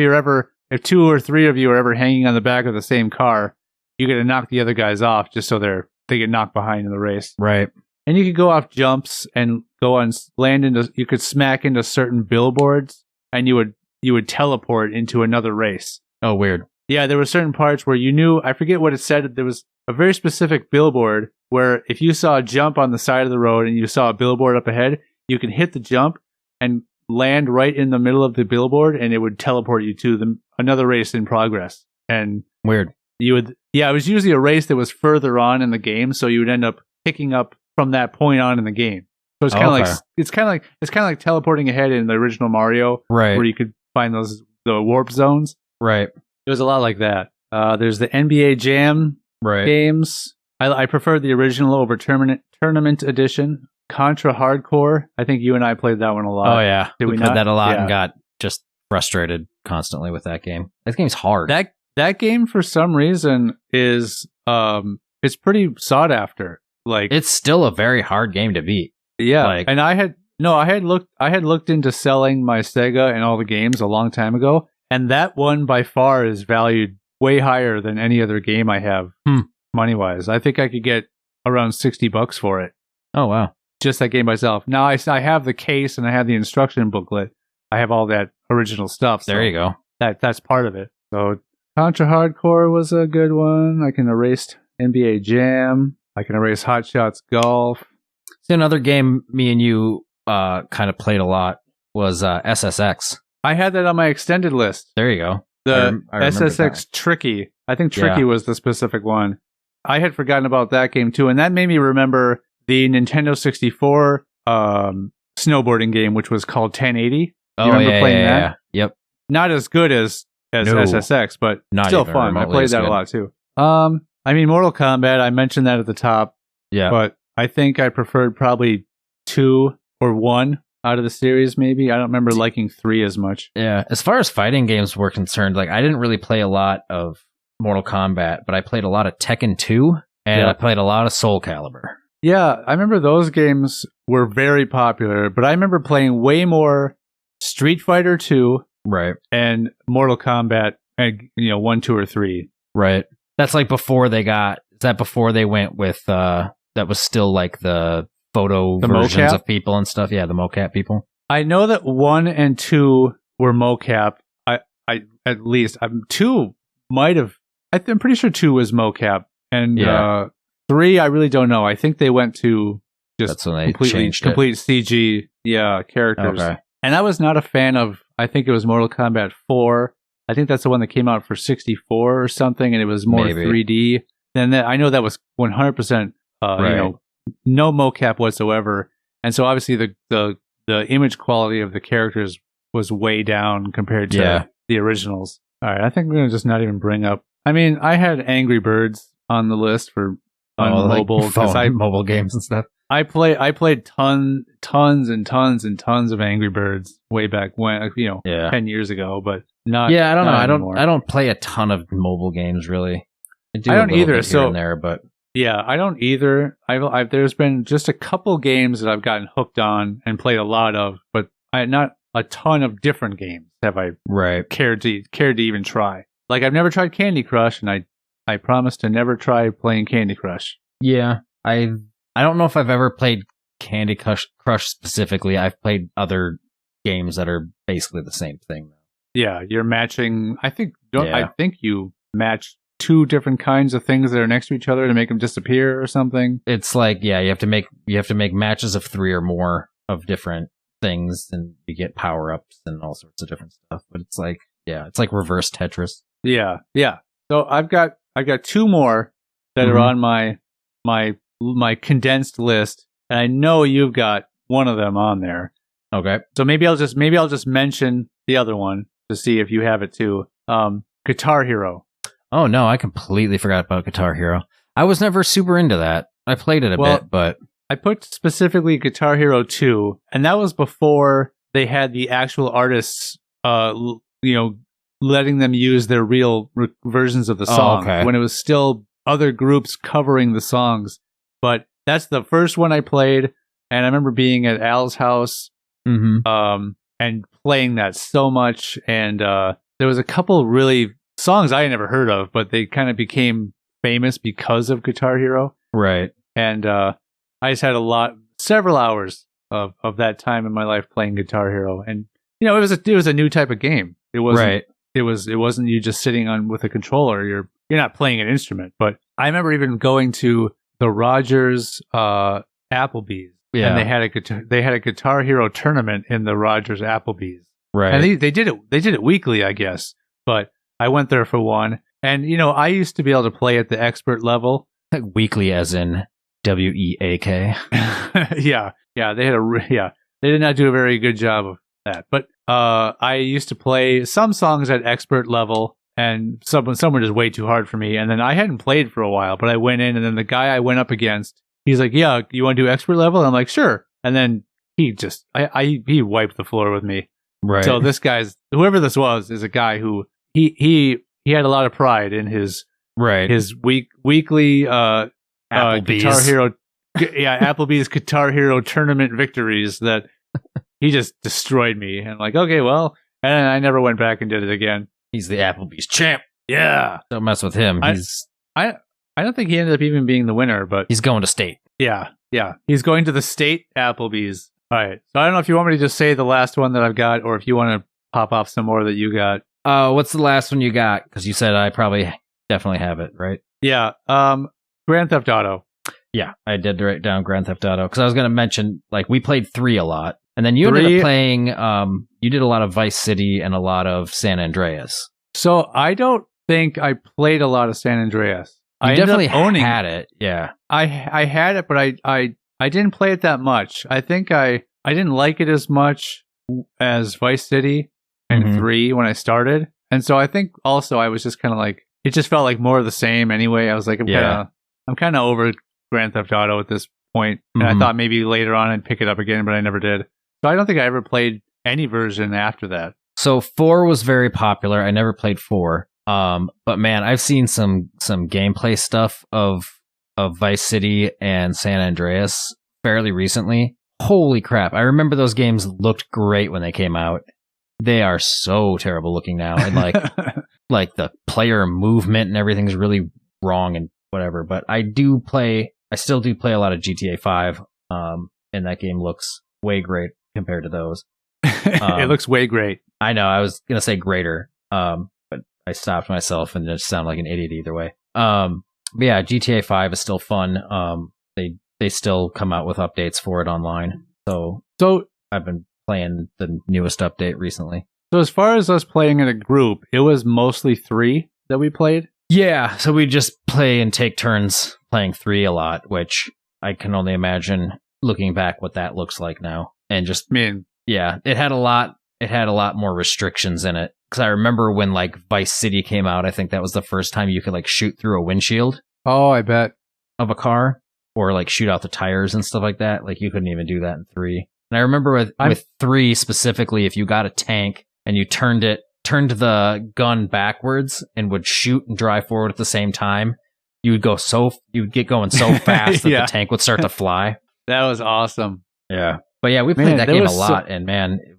2 or 3 of you are ever hanging on the back of the same car, you got to knock the other guys off just so they get knocked behind in the race. Right. And you could go off jumps and you could smack into certain billboards and you would teleport into another race. Oh, weird. Yeah, there were certain parts where you knew, I forget what it said, there was a very specific billboard where if you saw a jump on the side of the road and you saw a billboard up ahead, you can hit the jump and land right in the middle of the billboard and it would teleport you to another race in progress. And Weird. you would, yeah, it was usually a race that was further on in the game, so you would end up picking up from that point on in the game. So it's kind of like it's kind of like teleporting ahead in the original Mario, Right. where you could find the warp zones. Right. It was a lot like that. There's the NBA Jam games. I prefer the original over tournament edition. Contra Hardcore. I think you and I played that one a lot. Oh yeah, Did we played not? that a lot Yeah. and got just frustrated constantly with that game. That game's hard. That game for some reason is it's pretty sought after. Like It's still a very hard game to beat. yeah, like- and I had looked into selling my Sega and all the games a long time ago, and that one by far is valued way higher than any other game I have money wise. I think I could get around $60 for it. Oh wow. Just that game by itself. Now I have the case and I have the instruction booklet. I have all that original stuff. There you go. That's part of it. So Contra Hardcore was a good one. I can erase NBA Jam. I can erase Hot Shots Golf. So another game me and you kind of played a lot was SSX. I had that on my extended list. There you go. The I remember SSX Tricky. I think Tricky Yeah. was the specific one. I had forgotten about that game too, and that made me remember the Nintendo 64 snowboarding game, which was called 1080. Oh, you remember yeah, playing yeah, that? yeah. Yep. Not as good as No. SSX, but Not still even fun. I remotely played as that good. a lot too. I mean, Mortal Kombat, I mentioned that at the top, Yeah. but I think I preferred probably 2 or 1 out of the series, maybe. I don't remember liking 3 as much. Yeah. As far as fighting games were concerned, like I didn't really play a lot of Mortal Kombat, but I played a lot of Tekken 2 and Yeah. I played a lot of Soul Calibur. Yeah, I remember those games were very popular, but I remember playing way more Street Fighter 2 Right. and Mortal Kombat, and 1, 2, or 3. Right. That's like before they went with that was still like the photo The versions mocap? of people and stuff. Yeah, the mocap people. I know that 1 and 2 were mocap. I at least 2 might have. I'm pretty sure 2 was mocap, and Yeah. 3 I really don't know. I think they went to just That's when they changed it. complete CG, characters. Okay. And I was not a fan of. I think it was Mortal Kombat 4. I think that's the one that came out for 64 or something, and it was more Maybe. 3D. And I know that was 100%. Right. No mocap whatsoever. And so obviously the image quality of the characters was way down compared to the originals. All right, I think we're gonna just not even bring up. I mean, I had Angry Birds on the list for on mobile because mobile games and stuff. I played tons and tons of Angry Birds way back when, 10 years ago, but not. Yeah, I don't know. not anymore. I don't play a ton of mobile games really. I don't a little either, bit here so- and there, but Yeah, I don't either. There's been just a couple games that I've gotten hooked on and played a lot of, but not a ton of different games have I right. cared to even try. Like I've never tried Candy Crush, and I promised to never try playing Candy Crush. Yeah, I don't know if I've ever played Candy Crush specifically. I've played other games that are basically the same thing. Yeah, you're matching. I think Yeah. you match 2 different kinds of things that are next to each other to make them disappear or something. It's like you have to make matches of 3 or more of different things, and you get power ups and all sorts of different stuff. But it's like reverse Tetris. Yeah. So I've got 2 more that are on my condensed list, and I know you've got one of them on there. Okay. So maybe I'll just mention the other one to see if you have it too. Guitar Hero. Oh no, I completely forgot about Guitar Hero. I was never super into that. I played it a bit, but I put specifically Guitar Hero 2, and that was before they had the actual artists, letting them use their real versions of the song. okay. When it was still other groups covering the songs. But that's the first one I played, and I remember being at Al's house, and playing that so much. And there was a couple really songs I had never heard of, but they kind of became famous because of Guitar Hero. right. And I just had several hours of that time in my life playing Guitar Hero, and it was a new type of game. It wasn't Right. it wasn't you just sitting on with a controller. You're not playing an instrument. But I remember even going to the Rogers Applebee's, and they had a Guitar Hero tournament in the Rogers Applebee's. Right. And they did it weekly, I guess. But I went there for one, and I used to be able to play at the expert level. Like weekly, as in WEAK. Yeah. They did not do a very good job of that. But I used to play some songs at expert level, and some were just way too hard for me. And then I hadn't played for a while, but I went in, and then the guy I went up against, he's like, "Yeah, you want to do expert level?" And I'm like, "Sure." And then he just he wiped the floor with me. Right. So this guy's, whoever this was, is a guy who he had a lot of pride in his weekly Guitar Hero, Applebee's Guitar Hero tournament victories that he just destroyed me. And like, okay, well, and I never went back and did it again. He's the Applebee's champ. Yeah, Don't mess with him. I don't think he ended up even being the winner, but He's going to state. yeah, he's going to the state Applebee's. All right, so I don't know if you want me to just say the last one that I've got, or if you want to pop off some more that you got. What's the last one you got? Because you said I probably definitely have it, right? Yeah, Grand Theft Auto. Yeah, I did write down Grand Theft Auto because I was going to mention, like, we played 3 a lot, and then you ended up playing. You did a lot of Vice City and a lot of San Andreas. So I don't think I played a lot of San Andreas. You I definitely owning had it. Yeah, I had it, but I didn't play it that much. I think I didn't like it as much as Vice City and 3 when I started, and so I think also I was just kind of like, it just felt like more of the same anyway. I was like, I'm kind of over Grand Theft Auto at this point, and I thought maybe later on I'd pick it up again, but I never did. So I don't think I ever played any version after that. So 4 was very popular. I never played 4. But man, I've seen some gameplay stuff of Vice City and San Andreas fairly recently. Holy crap. I remember those games looked great when they came out. They are so terrible looking now. And like the player movement and everything's really wrong and whatever. But I still do play a lot of GTA 5. And that game looks way great compared to those. It looks way great. I know. I was going to say greater. But I stopped myself and just sound like an idiot either way. But yeah, GTA 5 is still fun. They still come out with updates for it online. So I've been playing the newest update recently. So as far as us playing in a group, it was mostly 3 that we played? Yeah, so we just play and take turns playing 3 a lot, which I can only imagine looking back what that looks like now. And just, yeah, it had a lot more restrictions in it. Because I remember when like Vice City came out, I think that was the first time you could like shoot through a windshield. Oh, I bet. Of a car. Or like shoot out the tires and stuff like that. Like you couldn't even do that in 3. And I remember with 3 specifically, if you got a tank and you turned the gun backwards and would shoot and drive forward at the same time, you'd get going so fast that the tank would start to fly. That was awesome. Yeah. But yeah, we played that game a lot, and man, it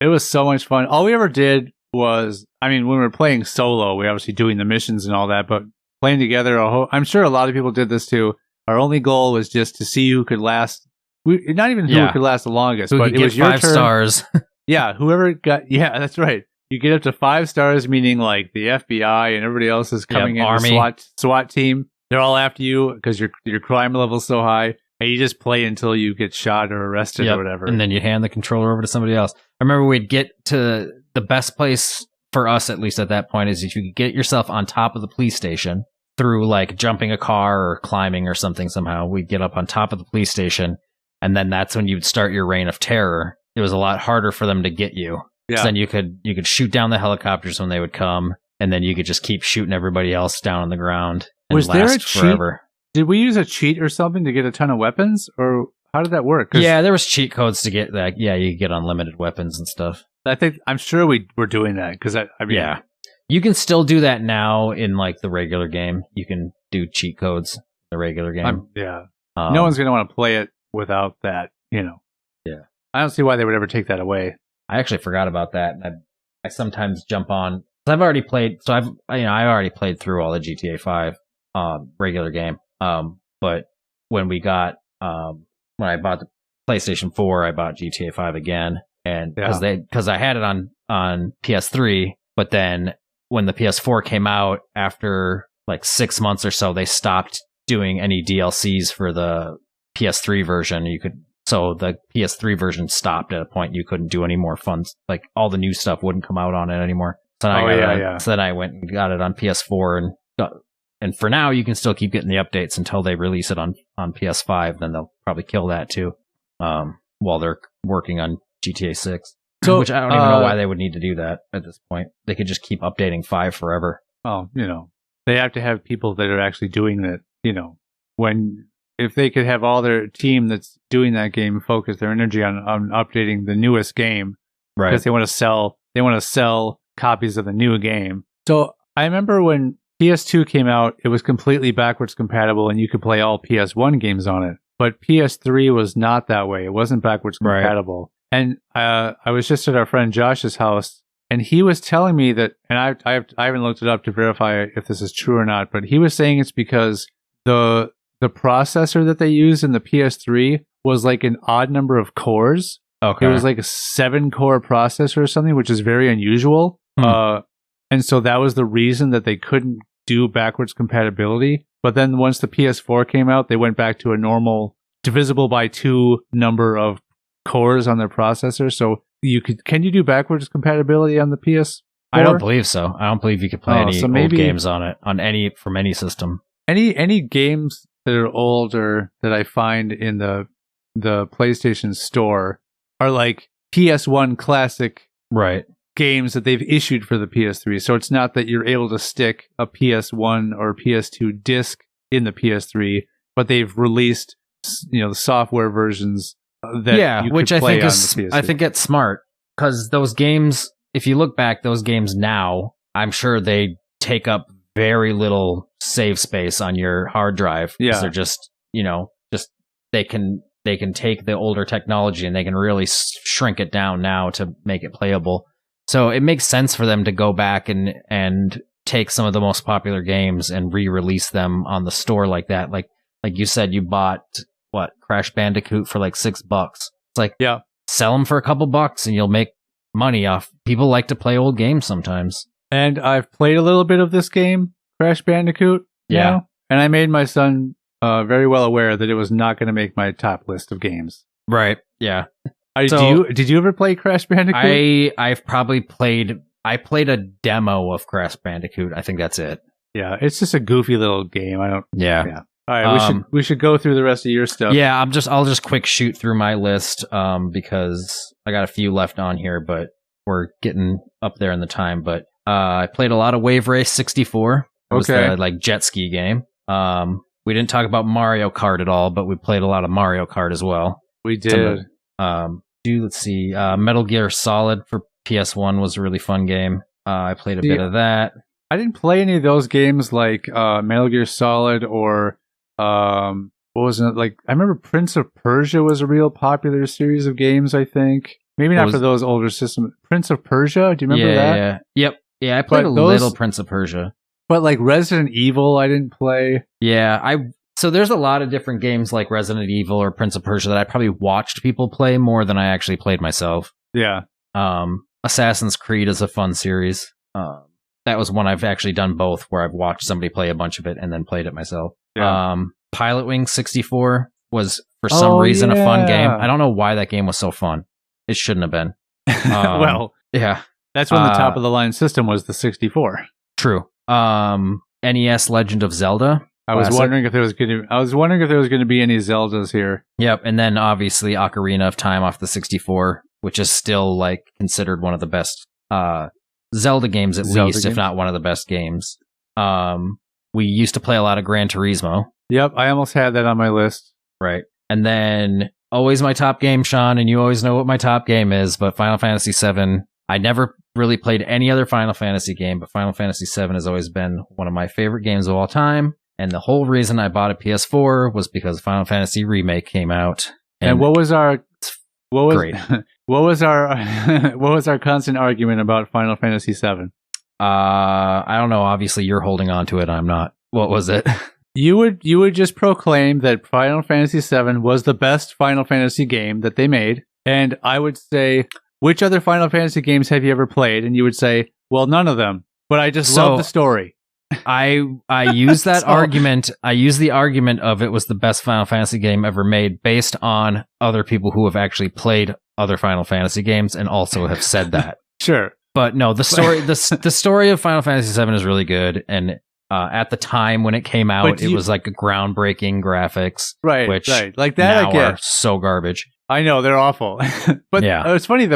was so much fun. All we ever did was, I mean, when we were playing solo, we were obviously doing the missions and all that, but playing together, I'm sure a lot of people did this too. Our only goal was just to see who could last. Not even who could last the longest, but it was your 5 turn. stars. Yeah, whoever got. Yeah, that's right. You get up to 5 stars, meaning like the FBI and everybody else is coming in. Army. The SWAT team. They're all after you because your crime level's so high, and you just play until you get shot or arrested or whatever. And then you hand the controller over to somebody else. I remember we'd get to the best place for us, at least at that point, is if you could get yourself on top of the police station through like jumping a car or climbing or something somehow. We'd get up on top of the police station, and then that's when you'd start your reign of terror. It was a lot harder for them to get you. Yeah. So then you could shoot down the helicopters when they would come, and then you could just keep shooting everybody else down on the ground. And was there a forever. Cheat? Did we use a cheat or something to get a ton of weapons, or how did that work? Yeah, there was cheat codes to get that. Yeah, you could get unlimited weapons and stuff. I'm sure we were doing that because I mean, yeah. You can still do that now in like the regular game. You can do cheat codes in the regular game. No one's going to want to play it without that, Yeah. I don't see why they would ever take that away. I actually forgot about that. And I sometimes jump on. I've already played. So I already played through all the GTA 5 regular game. But when we got when I bought the PlayStation 4, I bought GTA 5 again, and because I had it on PS3. But then when the PS4 came out, after like 6 months or so, they stopped doing any DLCs for the PS3 version. So the PS3 version stopped at a point you couldn't do any more fun. Like all the new stuff wouldn't come out on it anymore. So then I went and got it on PS4 and for now you can still keep getting the updates until they release it on PS5. Then they'll probably kill that too, while they're working on GTA 6. So, which I don't even know why they would need to do that at this point. They could just keep updating 5 forever. Oh, they have to have people that are actually doing that. If they could have all their team that's doing that game focus their energy on updating the newest game, right? Because they want to sell copies of the new game. So I remember when PS2 came out, it was completely backwards compatible, and you could play all PS1 games on it. But PS3 was not that way; it wasn't backwards compatible. Right. And I was just at our friend Josh's house, and he was telling me that, and I haven't looked it up to verify if this is true or not, but he was saying it's because the processor that they used in the PS3 was like an odd number of cores. Okay. It was like a 7-core processor or something, which is very unusual. And so that was the reason that they couldn't do backwards compatibility. But then once the PS4 came out, they went back to a normal divisible by 2 number of cores on their processor. So can you do backwards compatibility on the PS4? I don't believe so. I don't believe you could play any old games on it, from any system. Any games that are older that I find in the PlayStation Store are like PS1 classic games that they've issued for the PS3. So it's not that you're able to stick a PS1 or PS2 disc in the PS3, but they've released the software versions that you which could I play think on is the PS3. I think it's smart because those games, if you look back, those games now, I'm sure they take up very little save space on your hard drive. Yeah, they're just they can take the older technology and they can really shrink it down now to make it playable. So it makes sense for them to go back and take some of the most popular games and re-release them on the store like that. Like you said, you bought Crash Bandicoot for like $6. It's like, sell them for a couple bucks and you'll make money off. People like to play old games sometimes. And I've played a little bit of this game, Crash Bandicoot. Yeah. And I made my son very well aware that it was not going to make my top list of games. Right. Yeah. Did you ever play Crash Bandicoot? I've probably played a demo of Crash Bandicoot. I think that's it. Yeah, it's just a goofy little game. Yeah. All right, we should go through the rest of your stuff. Yeah, I'll just quick shoot through my list because I got a few left on here, but we're getting up there in the time. But I played a lot of Wave Race 64. It was the jet ski game. We didn't talk about Mario Kart at all, but we played a lot of Mario Kart as well. We did. Let's see. Metal Gear Solid for PS1 was a really fun game. I played a bit of that. I didn't play any of those games like Metal Gear Solid or what was it? Like I remember Prince of Persia was a real popular series of games. I think maybe not for those older systems. Prince of Persia. Do you remember that? Yep. I played little Prince of Persia. But like Resident Evil, I didn't play. Yeah, So there's a lot of different games like Resident Evil or Prince of Persia that I probably watched people play more than I actually played myself. Yeah. Assassin's Creed is a fun series. That was one I've actually done both, where I've watched somebody play a bunch of it and then played it myself. Yeah. Pilot Wing 64 was for some reason a fun game. I don't know why that game was so fun. It shouldn't have been. Well, yeah. That's when the top of the line system was the 64. True. NES Legend of Zelda. I was wondering if there was going to be any Zeldas here. Yep, and then obviously Ocarina of Time off the 64, which is still like considered one of the best Zelda games, if not one of the best games. We used to play a lot of Gran Turismo. Yep, I almost had that on my list. Right, and then always my top game, Sean, and you always know what my top game is, but Final Fantasy VII. I never really played any other Final Fantasy game, but Final Fantasy VII has always been one of my favorite games of all time. And the whole reason I bought a PS4 was because Final Fantasy Remake came out. And what was our great. what was our constant argument about Final Fantasy VII? I don't know. Obviously, you're holding on to it. I'm not. What was it? You would just proclaim that Final Fantasy VII was the best Final Fantasy game that they made, and I would say, which other Final Fantasy games have you ever played? And you would say, Well, none of them. But I just So- love the story. I use that So- argument. I use the argument of it was the best Final Fantasy game ever made based on other people who have actually played other Final Fantasy games and also have said that. Sure. But no, the story the story of Final Fantasy VII is really good, and at the time when it came out, But it was like a groundbreaking graphics, Right. which right. Like that now I get. are so garbage. I know they're awful. But Yeah. it's funny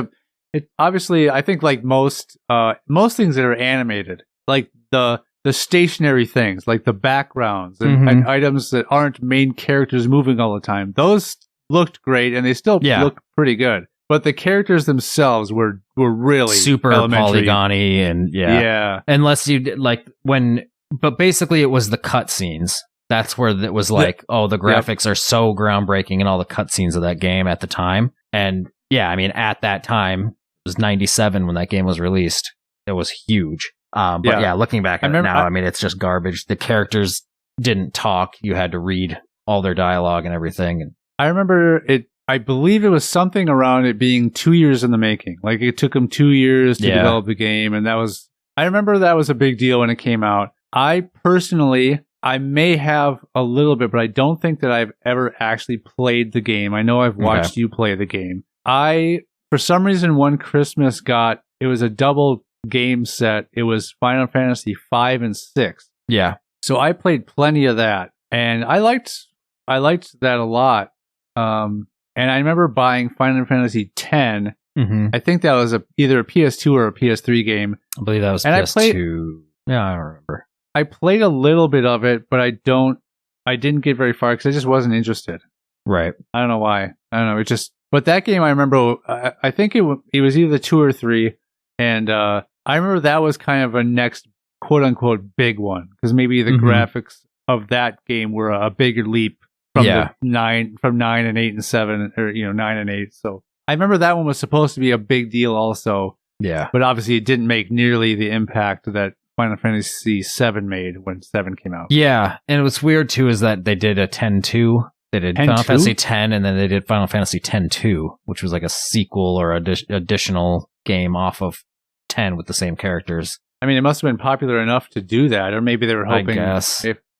it obviously I think like most things that are animated, like the stationary things, like the backgrounds and items that aren't main characters moving all the time. Those looked great and they still look pretty good. But the characters themselves were really Super elementary. polygony and Yeah. unless you did, like but basically it was the cutscenes. That's where it was like, the graphics are so groundbreaking and all the cutscenes of that game at the time. And yeah, I mean, at that time, it was 97 when that game was released. It was huge. But yeah, looking back at it now, I mean, it's just garbage. The characters didn't talk. You had to read all their dialogue and everything. And I remember it. I believe it was something around it being 2 years in the making. Like it took them 2 years to develop the game. And I remember that was a big deal when it came out. I personally, I may have a little bit, but I don't think that I've ever actually played the game. I know I've watched you play the game. For some reason, one Christmas it was a double game set. It was Final Fantasy 5 and 6. yeah. So I played plenty of that. And I liked that a lot. And I remember buying Final Fantasy X. I think that was either a PS2 or a PS3 game. I believe that was And PS2. Yeah, I don't remember. I played a little bit of it, but I didn't get very far because I just wasn't interested. Right. I don't know why. I don't know. But that game I remember, I think it was either 2 or 3. And I remember that was kind of a next quote unquote big one because maybe the graphics of that game were a bigger leap from 9 and 8 and 7 or 9 and 8. So I remember that one was supposed to be a big deal also. Yeah. But obviously it didn't make nearly the impact that Final Fantasy VII made when 7 came out. Yeah. And what's weird too is that they did a 10-2. They did Final Fantasy X and then they did Final Fantasy X-2, which was like a sequel or additional game off of 10 with the same characters. I mean, it must have been popular enough to do that, or maybe they were hoping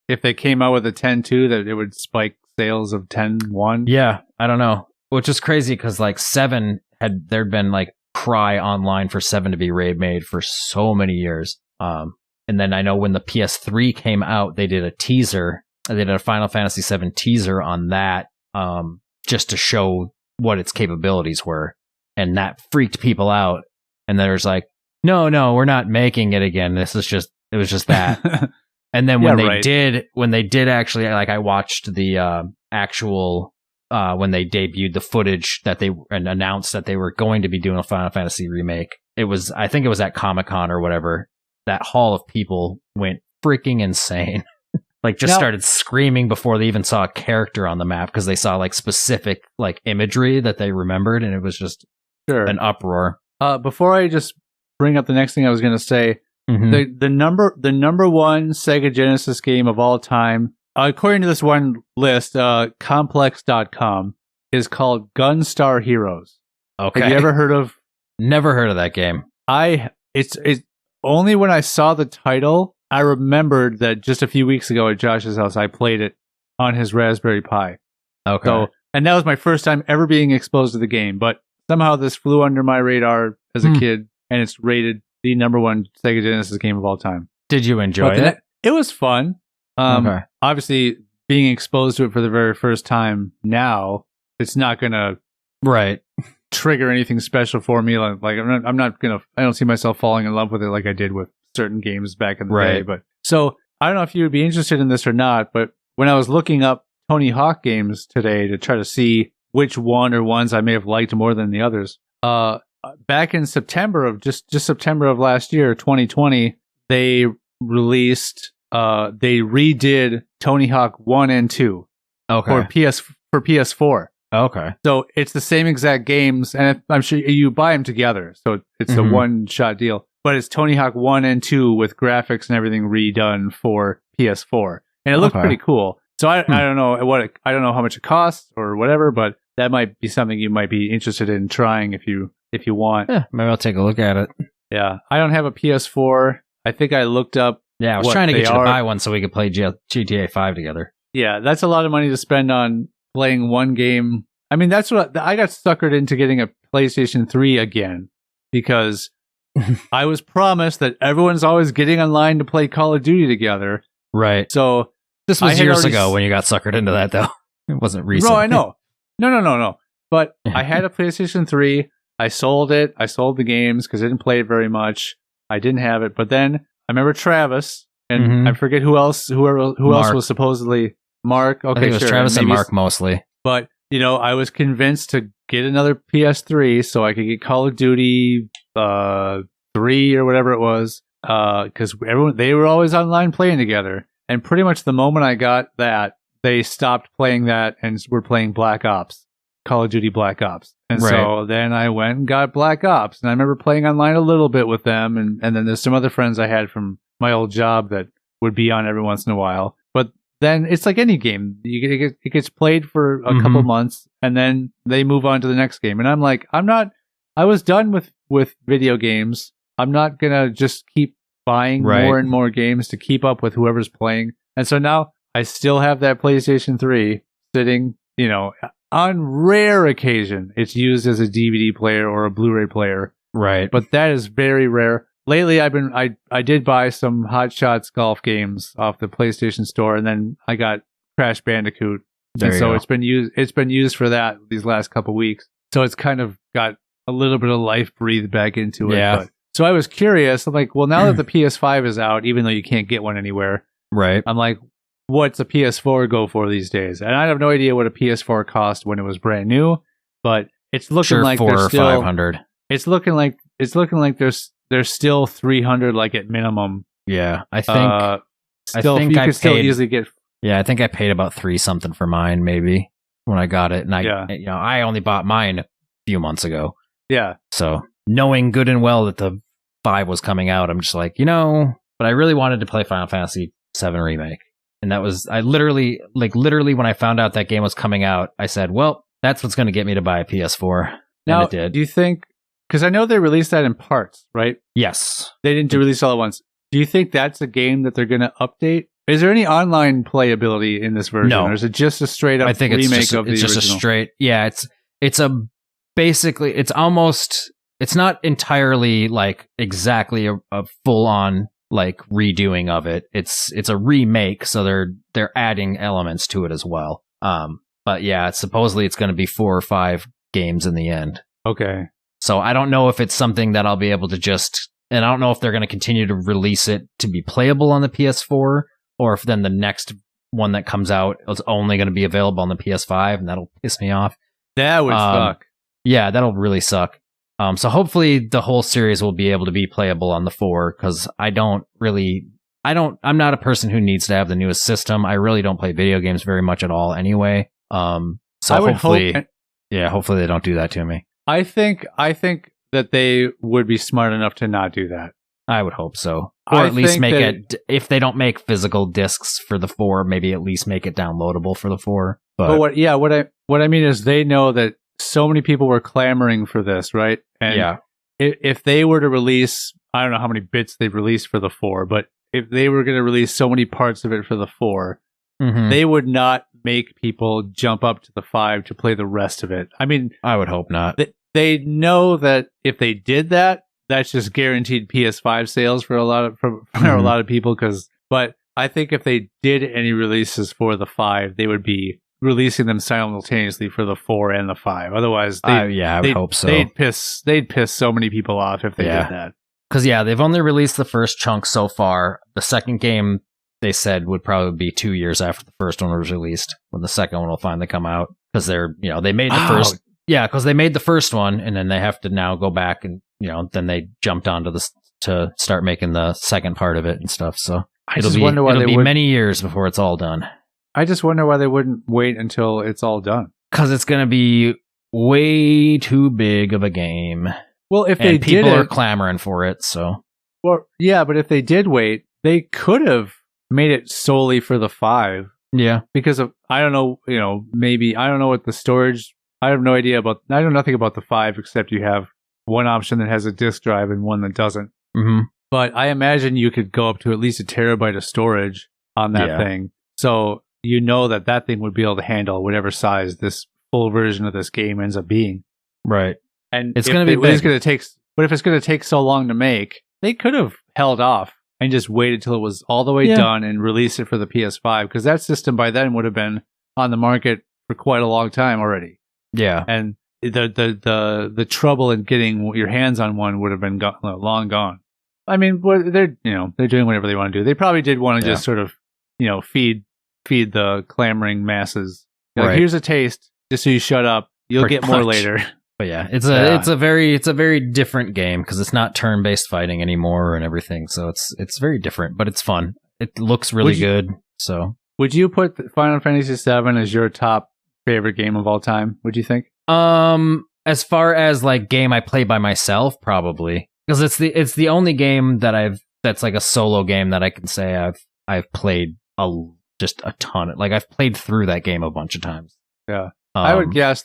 if they came out with a 10-2 that it would spike sales of 10-1. Yeah, I don't know. Which is crazy because like 7 there'd been like cry online for 7 to be remade for so many years. And then I know when the PS3 came out, they did a teaser. They did a Final Fantasy VII teaser on that, just to show what its capabilities were, and that freaked people out. And there's like, no, we're not making it again. It was just that. And then when they did actually, like I watched the actual when they debuted the footage and announced that they were going to be doing a Final Fantasy remake. I think it was at Comic-Con or whatever. That hall of people went freaking insane. Like started screaming before they even saw a character on the map because they saw like specific like imagery that they remembered, and it was just an uproar. Before I just bring up the next thing I was going to say, the number one Sega Genesis game of all time, according to this one list, Complex.com, is called Gunstar Heroes. Okay, have you ever heard of? Never heard of that game. It's only when I saw the title, I remembered that just a few weeks ago at Josh's house, I played it on his Raspberry Pi. Okay. So, and that was my first time ever being exposed to the game, but somehow this flew under my radar as a kid, and it's rated the number one Sega Genesis game of all time. Did you enjoy it? It was fun. Obviously, being exposed to it for the very first time now, it's not going to trigger anything special for me. Like I don't see myself falling in love with it like I did with certain games back in the day. But so I don't know if you would be interested in this or not, but when I was looking up Tony Hawk games today to try to see which one or ones I may have liked more than the others, back in September of just September of last year, 2020, they redid Tony Hawk 1 and 2 for PS4. Okay. So it's the same exact games, and I'm sure you buy them together. So it's a one-shot deal. But it's Tony Hawk 1 and 2 with graphics and everything redone for PS4. And it looked pretty cool. So I don't know I don't know how much it costs or whatever, but that might be something you might be interested in trying if you want. Yeah, maybe I'll take a look at it. Yeah, I don't have a PS4. I think I looked up. Yeah, I was what trying to get they you to are. buy one so we could play GTA 5 together. Yeah, that's a lot of money to spend on playing one game. I mean, that's what I got suckered into getting a PlayStation 3 again because I was promised that everyone's always getting online to play Call of Duty together. Right. So This I was had years already ago when you got suckered into that, though. It wasn't recent. No, I know. No. But I had a PlayStation 3. I sold it. I sold the games because I didn't play it very much. I didn't have it. But then I remember Travis, and Mhm. I forget who else else Mark. was supposedly Mark. Okay, I think it was sure. Travis and maybe Mark mostly. But, I was convinced to get another PS3 so I could get Call of Duty 3 or whatever it was. Because they were always online playing together. And pretty much the moment I got that, they stopped playing that and were playing Black Ops, Call of Duty Black Ops. And so then I went and got Black Ops. And I remember playing online a little bit with them. And then there's some other friends I had from my old job that would be on every once in a while. But then it's like any game. It gets played for a couple months and then they move on to the next game. And I'm like, I was done with video games. I'm not going to just keep buying more and more games to keep up with whoever's playing. And so now I still have that PlayStation 3 sitting, on rare occasion, it's used as a DVD player or a Blu-ray player. Right. But that is very rare. Lately, I did buy some Hot Shots golf games off the PlayStation Store, and then I got Crash Bandicoot. And so it's been used for that these last couple weeks. So it's kind of got a little bit of life breathed back into it. Yeah. But, so I was curious. I'm like, well, now that the PS5 is out, even though you can't get one anywhere, right. I'm like, what's a PS4 go for these days? And I have no idea what a PS4 cost when it was brand new, but it's looking like $400 there's or still $500. It's looking like there's still $300 like at minimum. Yeah, I think still you could still easily get. Yeah, I think I paid about $3 something for mine maybe when I got it, and I only bought mine a few months ago. Yeah. So knowing good and well that the 5 was coming out, I'm just like, but I really wanted to play Final Fantasy VII Remake. And that was, I literally when I found out that game was coming out, I said, well, that's what's going to get me to buy a PS4. Now, and it did. Do you think, because I know they released that in parts, right? Yes. They didn't release all at once. Do you think that's a game that they're going to update? Is there any online playability in this version? No. Or is it just a straight up remake of the original? It's just a straight, it's not entirely like exactly a full on like redoing of it. It's a remake, so they're adding elements to it as well. But yeah, supposedly it's going to be 4 or 5 games in the end. Okay. So I don't know if it's something that I'll be able to and I don't know if they're going to continue to release it to be playable on the PS4, or if then the next one that comes out is only going to be available on the PS5, and that'll piss me off. That would suck. Yeah, that'll really suck. So hopefully the whole series will be able to be playable on the 4, because I'm not a person who needs to have the newest system. I really don't play video games very much at all anyway. So hopefully they don't do that to me. I think that they would be smart enough to not do that. I would hope so. Or at least make it, if they don't make physical discs for the 4, maybe at least make it downloadable for the 4. But what I mean is they know that so many people were clamoring for this, right? And if they were to release, I don't know how many bits they've released for the 4, but if they were going to release so many parts of it for the 4, they would not make people jump up to the 5 to play the rest of it. I mean, I would hope not. They know that if they did that, that's just guaranteed PS5 sales for a lot of people. But I think if they did any releases for the 5, they would be releasing them simultaneously for the 4 and the 5. Otherwise, I would hope so. They'd piss so many people off if they did that. Because they've only released the first chunk so far. The second game, they said, would probably be 2 years after the first one was released, when the second one will finally come out. Because they made the first. Yeah, because they made the first one, and then they have to now go back and then they jumped onto to start making the second part of it and stuff. So it'll be many years before it's all done. I just wonder why they wouldn't wait until it's all done. Because it's going to be way too big of a game. Well, if they did, people are clamoring for it. So, well, yeah, but if they did wait, they could have made it solely for the 5. Yeah, because of I don't know, maybe I don't know what the storage. I have no idea I know nothing about the 5 except you have one option that has a disk drive and one that doesn't. Mm-hmm. But I imagine you could go up to at least a terabyte of storage on that thing. So you know that thing would be able to handle whatever size this full version of this game ends up being. Right. And it's going to be big. But if it's going to take so long to make, they could have held off and just waited till it was all the way done and released it for the PS5, because that system by then would have been on the market for quite a long time already. Yeah. And the trouble in getting your hands on one would have been long gone. I mean, they're doing whatever they want to do. They probably did want to just sort of, feed the clamoring masses. Like, here's a taste, just so you shut up. You'll get more later. But yeah, it's a very different game because it's not turn-based fighting anymore and everything. So it's very different, but it's fun. It looks really good. So would you put Final Fantasy VII as your top favorite game of all time? Would you think? As far as like game I play by myself, probably, because it's the only game that's like a solo game that I can say I've played just a ton. Like I've played through that game a bunch of times. Yeah. I would guess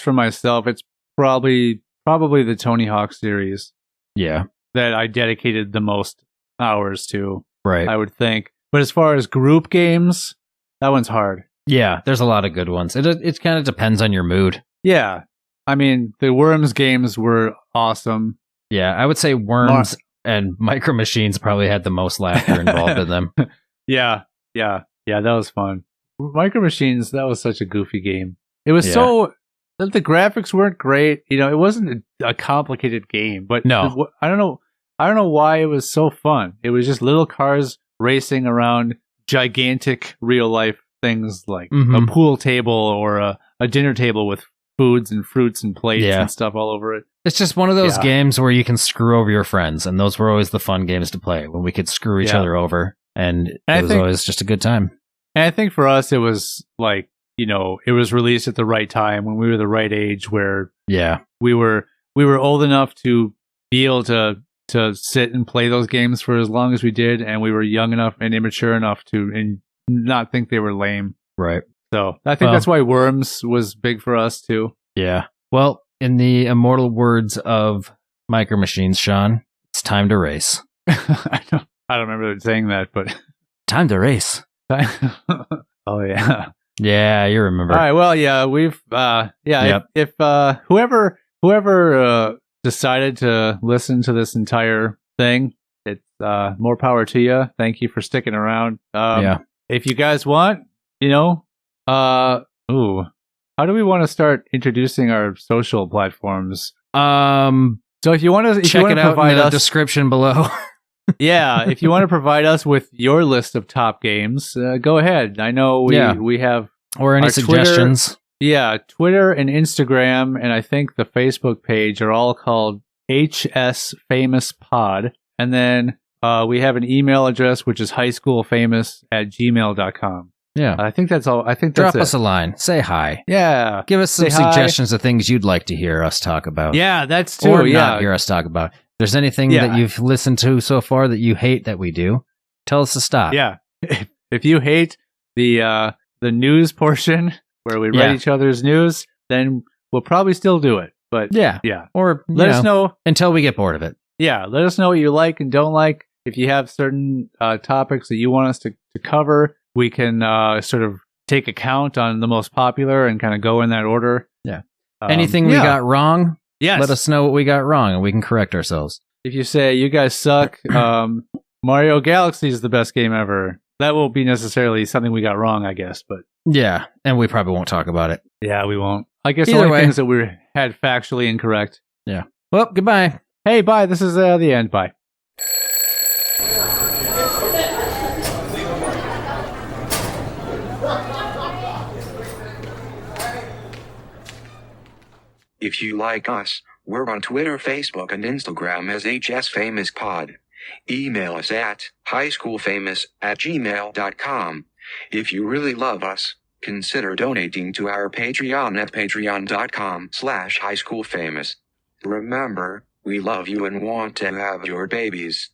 for myself, it's probably the Tony Hawk series. Yeah. That I dedicated the most hours to. Right. I would think. But as far as group games, that one's hard. Yeah, there's a lot of good ones. It kind of depends on your mood. Yeah. I mean, the Worms games were awesome. Yeah, I would say Worms and Micro Machines probably had the most laughter involved in them. Yeah, that was fun. Micro Machines, that was such a goofy game. It was the graphics weren't great. It wasn't a complicated game, but no. I don't know why it was so fun. It was just little cars racing around gigantic real life things like a pool table or a dinner table with foods and fruits and plates and stuff all over it. It's just one of those games where you can screw over your friends, and those were always the fun games to play when we could screw each other over, and it was always just a good time. And I think for us, it was like, it was released at the right time when we were the right age where we were old enough to be able to sit and play those games for as long as we did, and we were young enough and immature enough to not think they were lame. Right. So I think that's why Worms was big for us too. Yeah. Well, in the immortal words of Micro Machines, Sean, it's time to race. I don't remember saying that, but time to race. Oh yeah. Yeah, you remember. All right. Well, yeah, we've if whoever decided to listen to this entire thing, it's more power to you. Thank you for sticking around. If you guys want, how do we want to start introducing our social platforms? So if you want to check it out in the description below. Yeah, if you want to provide us with your list of top games, go ahead. I know we have or any suggestions. Twitter and Instagram, and I think the Facebook page are all called HS Famous Pod. And then we have an email address, which is highschoolfamous@gmail.com. Yeah. I think that's all. I think Drop that's us a line. Say hi. Yeah. Give us some suggestions of things you'd like to hear us talk about. Yeah, that's too. Or not hear us talk about. If there's anything that you've listened to so far that you hate that we do, tell us to stop. Yeah. If you hate the news portion where we read each other's news, then we'll probably still do it. But yeah. Or let us know until we get bored of it. Yeah. Let us know what you like and don't like. If you have certain topics that you want us to cover, we can sort of take account on the most popular and kind of go in that order. Yeah. Anything we got wrong, yes. Let us know what we got wrong and we can correct ourselves. If you say, you guys suck, Mario Galaxy is the best game ever, that won't be necessarily something we got wrong, I guess. But yeah, and we probably won't talk about it. Yeah, we won't. I guess Either the only way. things that we had factually incorrect. Yeah. Well, goodbye. Hey, bye. This is the end. Bye. If you like us, we're on Twitter, Facebook, and Instagram as HSFamousPod. Email us at highschoolfamous@gmail.com. If you really love us, consider donating to our Patreon at patreon.com/highschoolfamous. Remember, we love you and want to have your babies.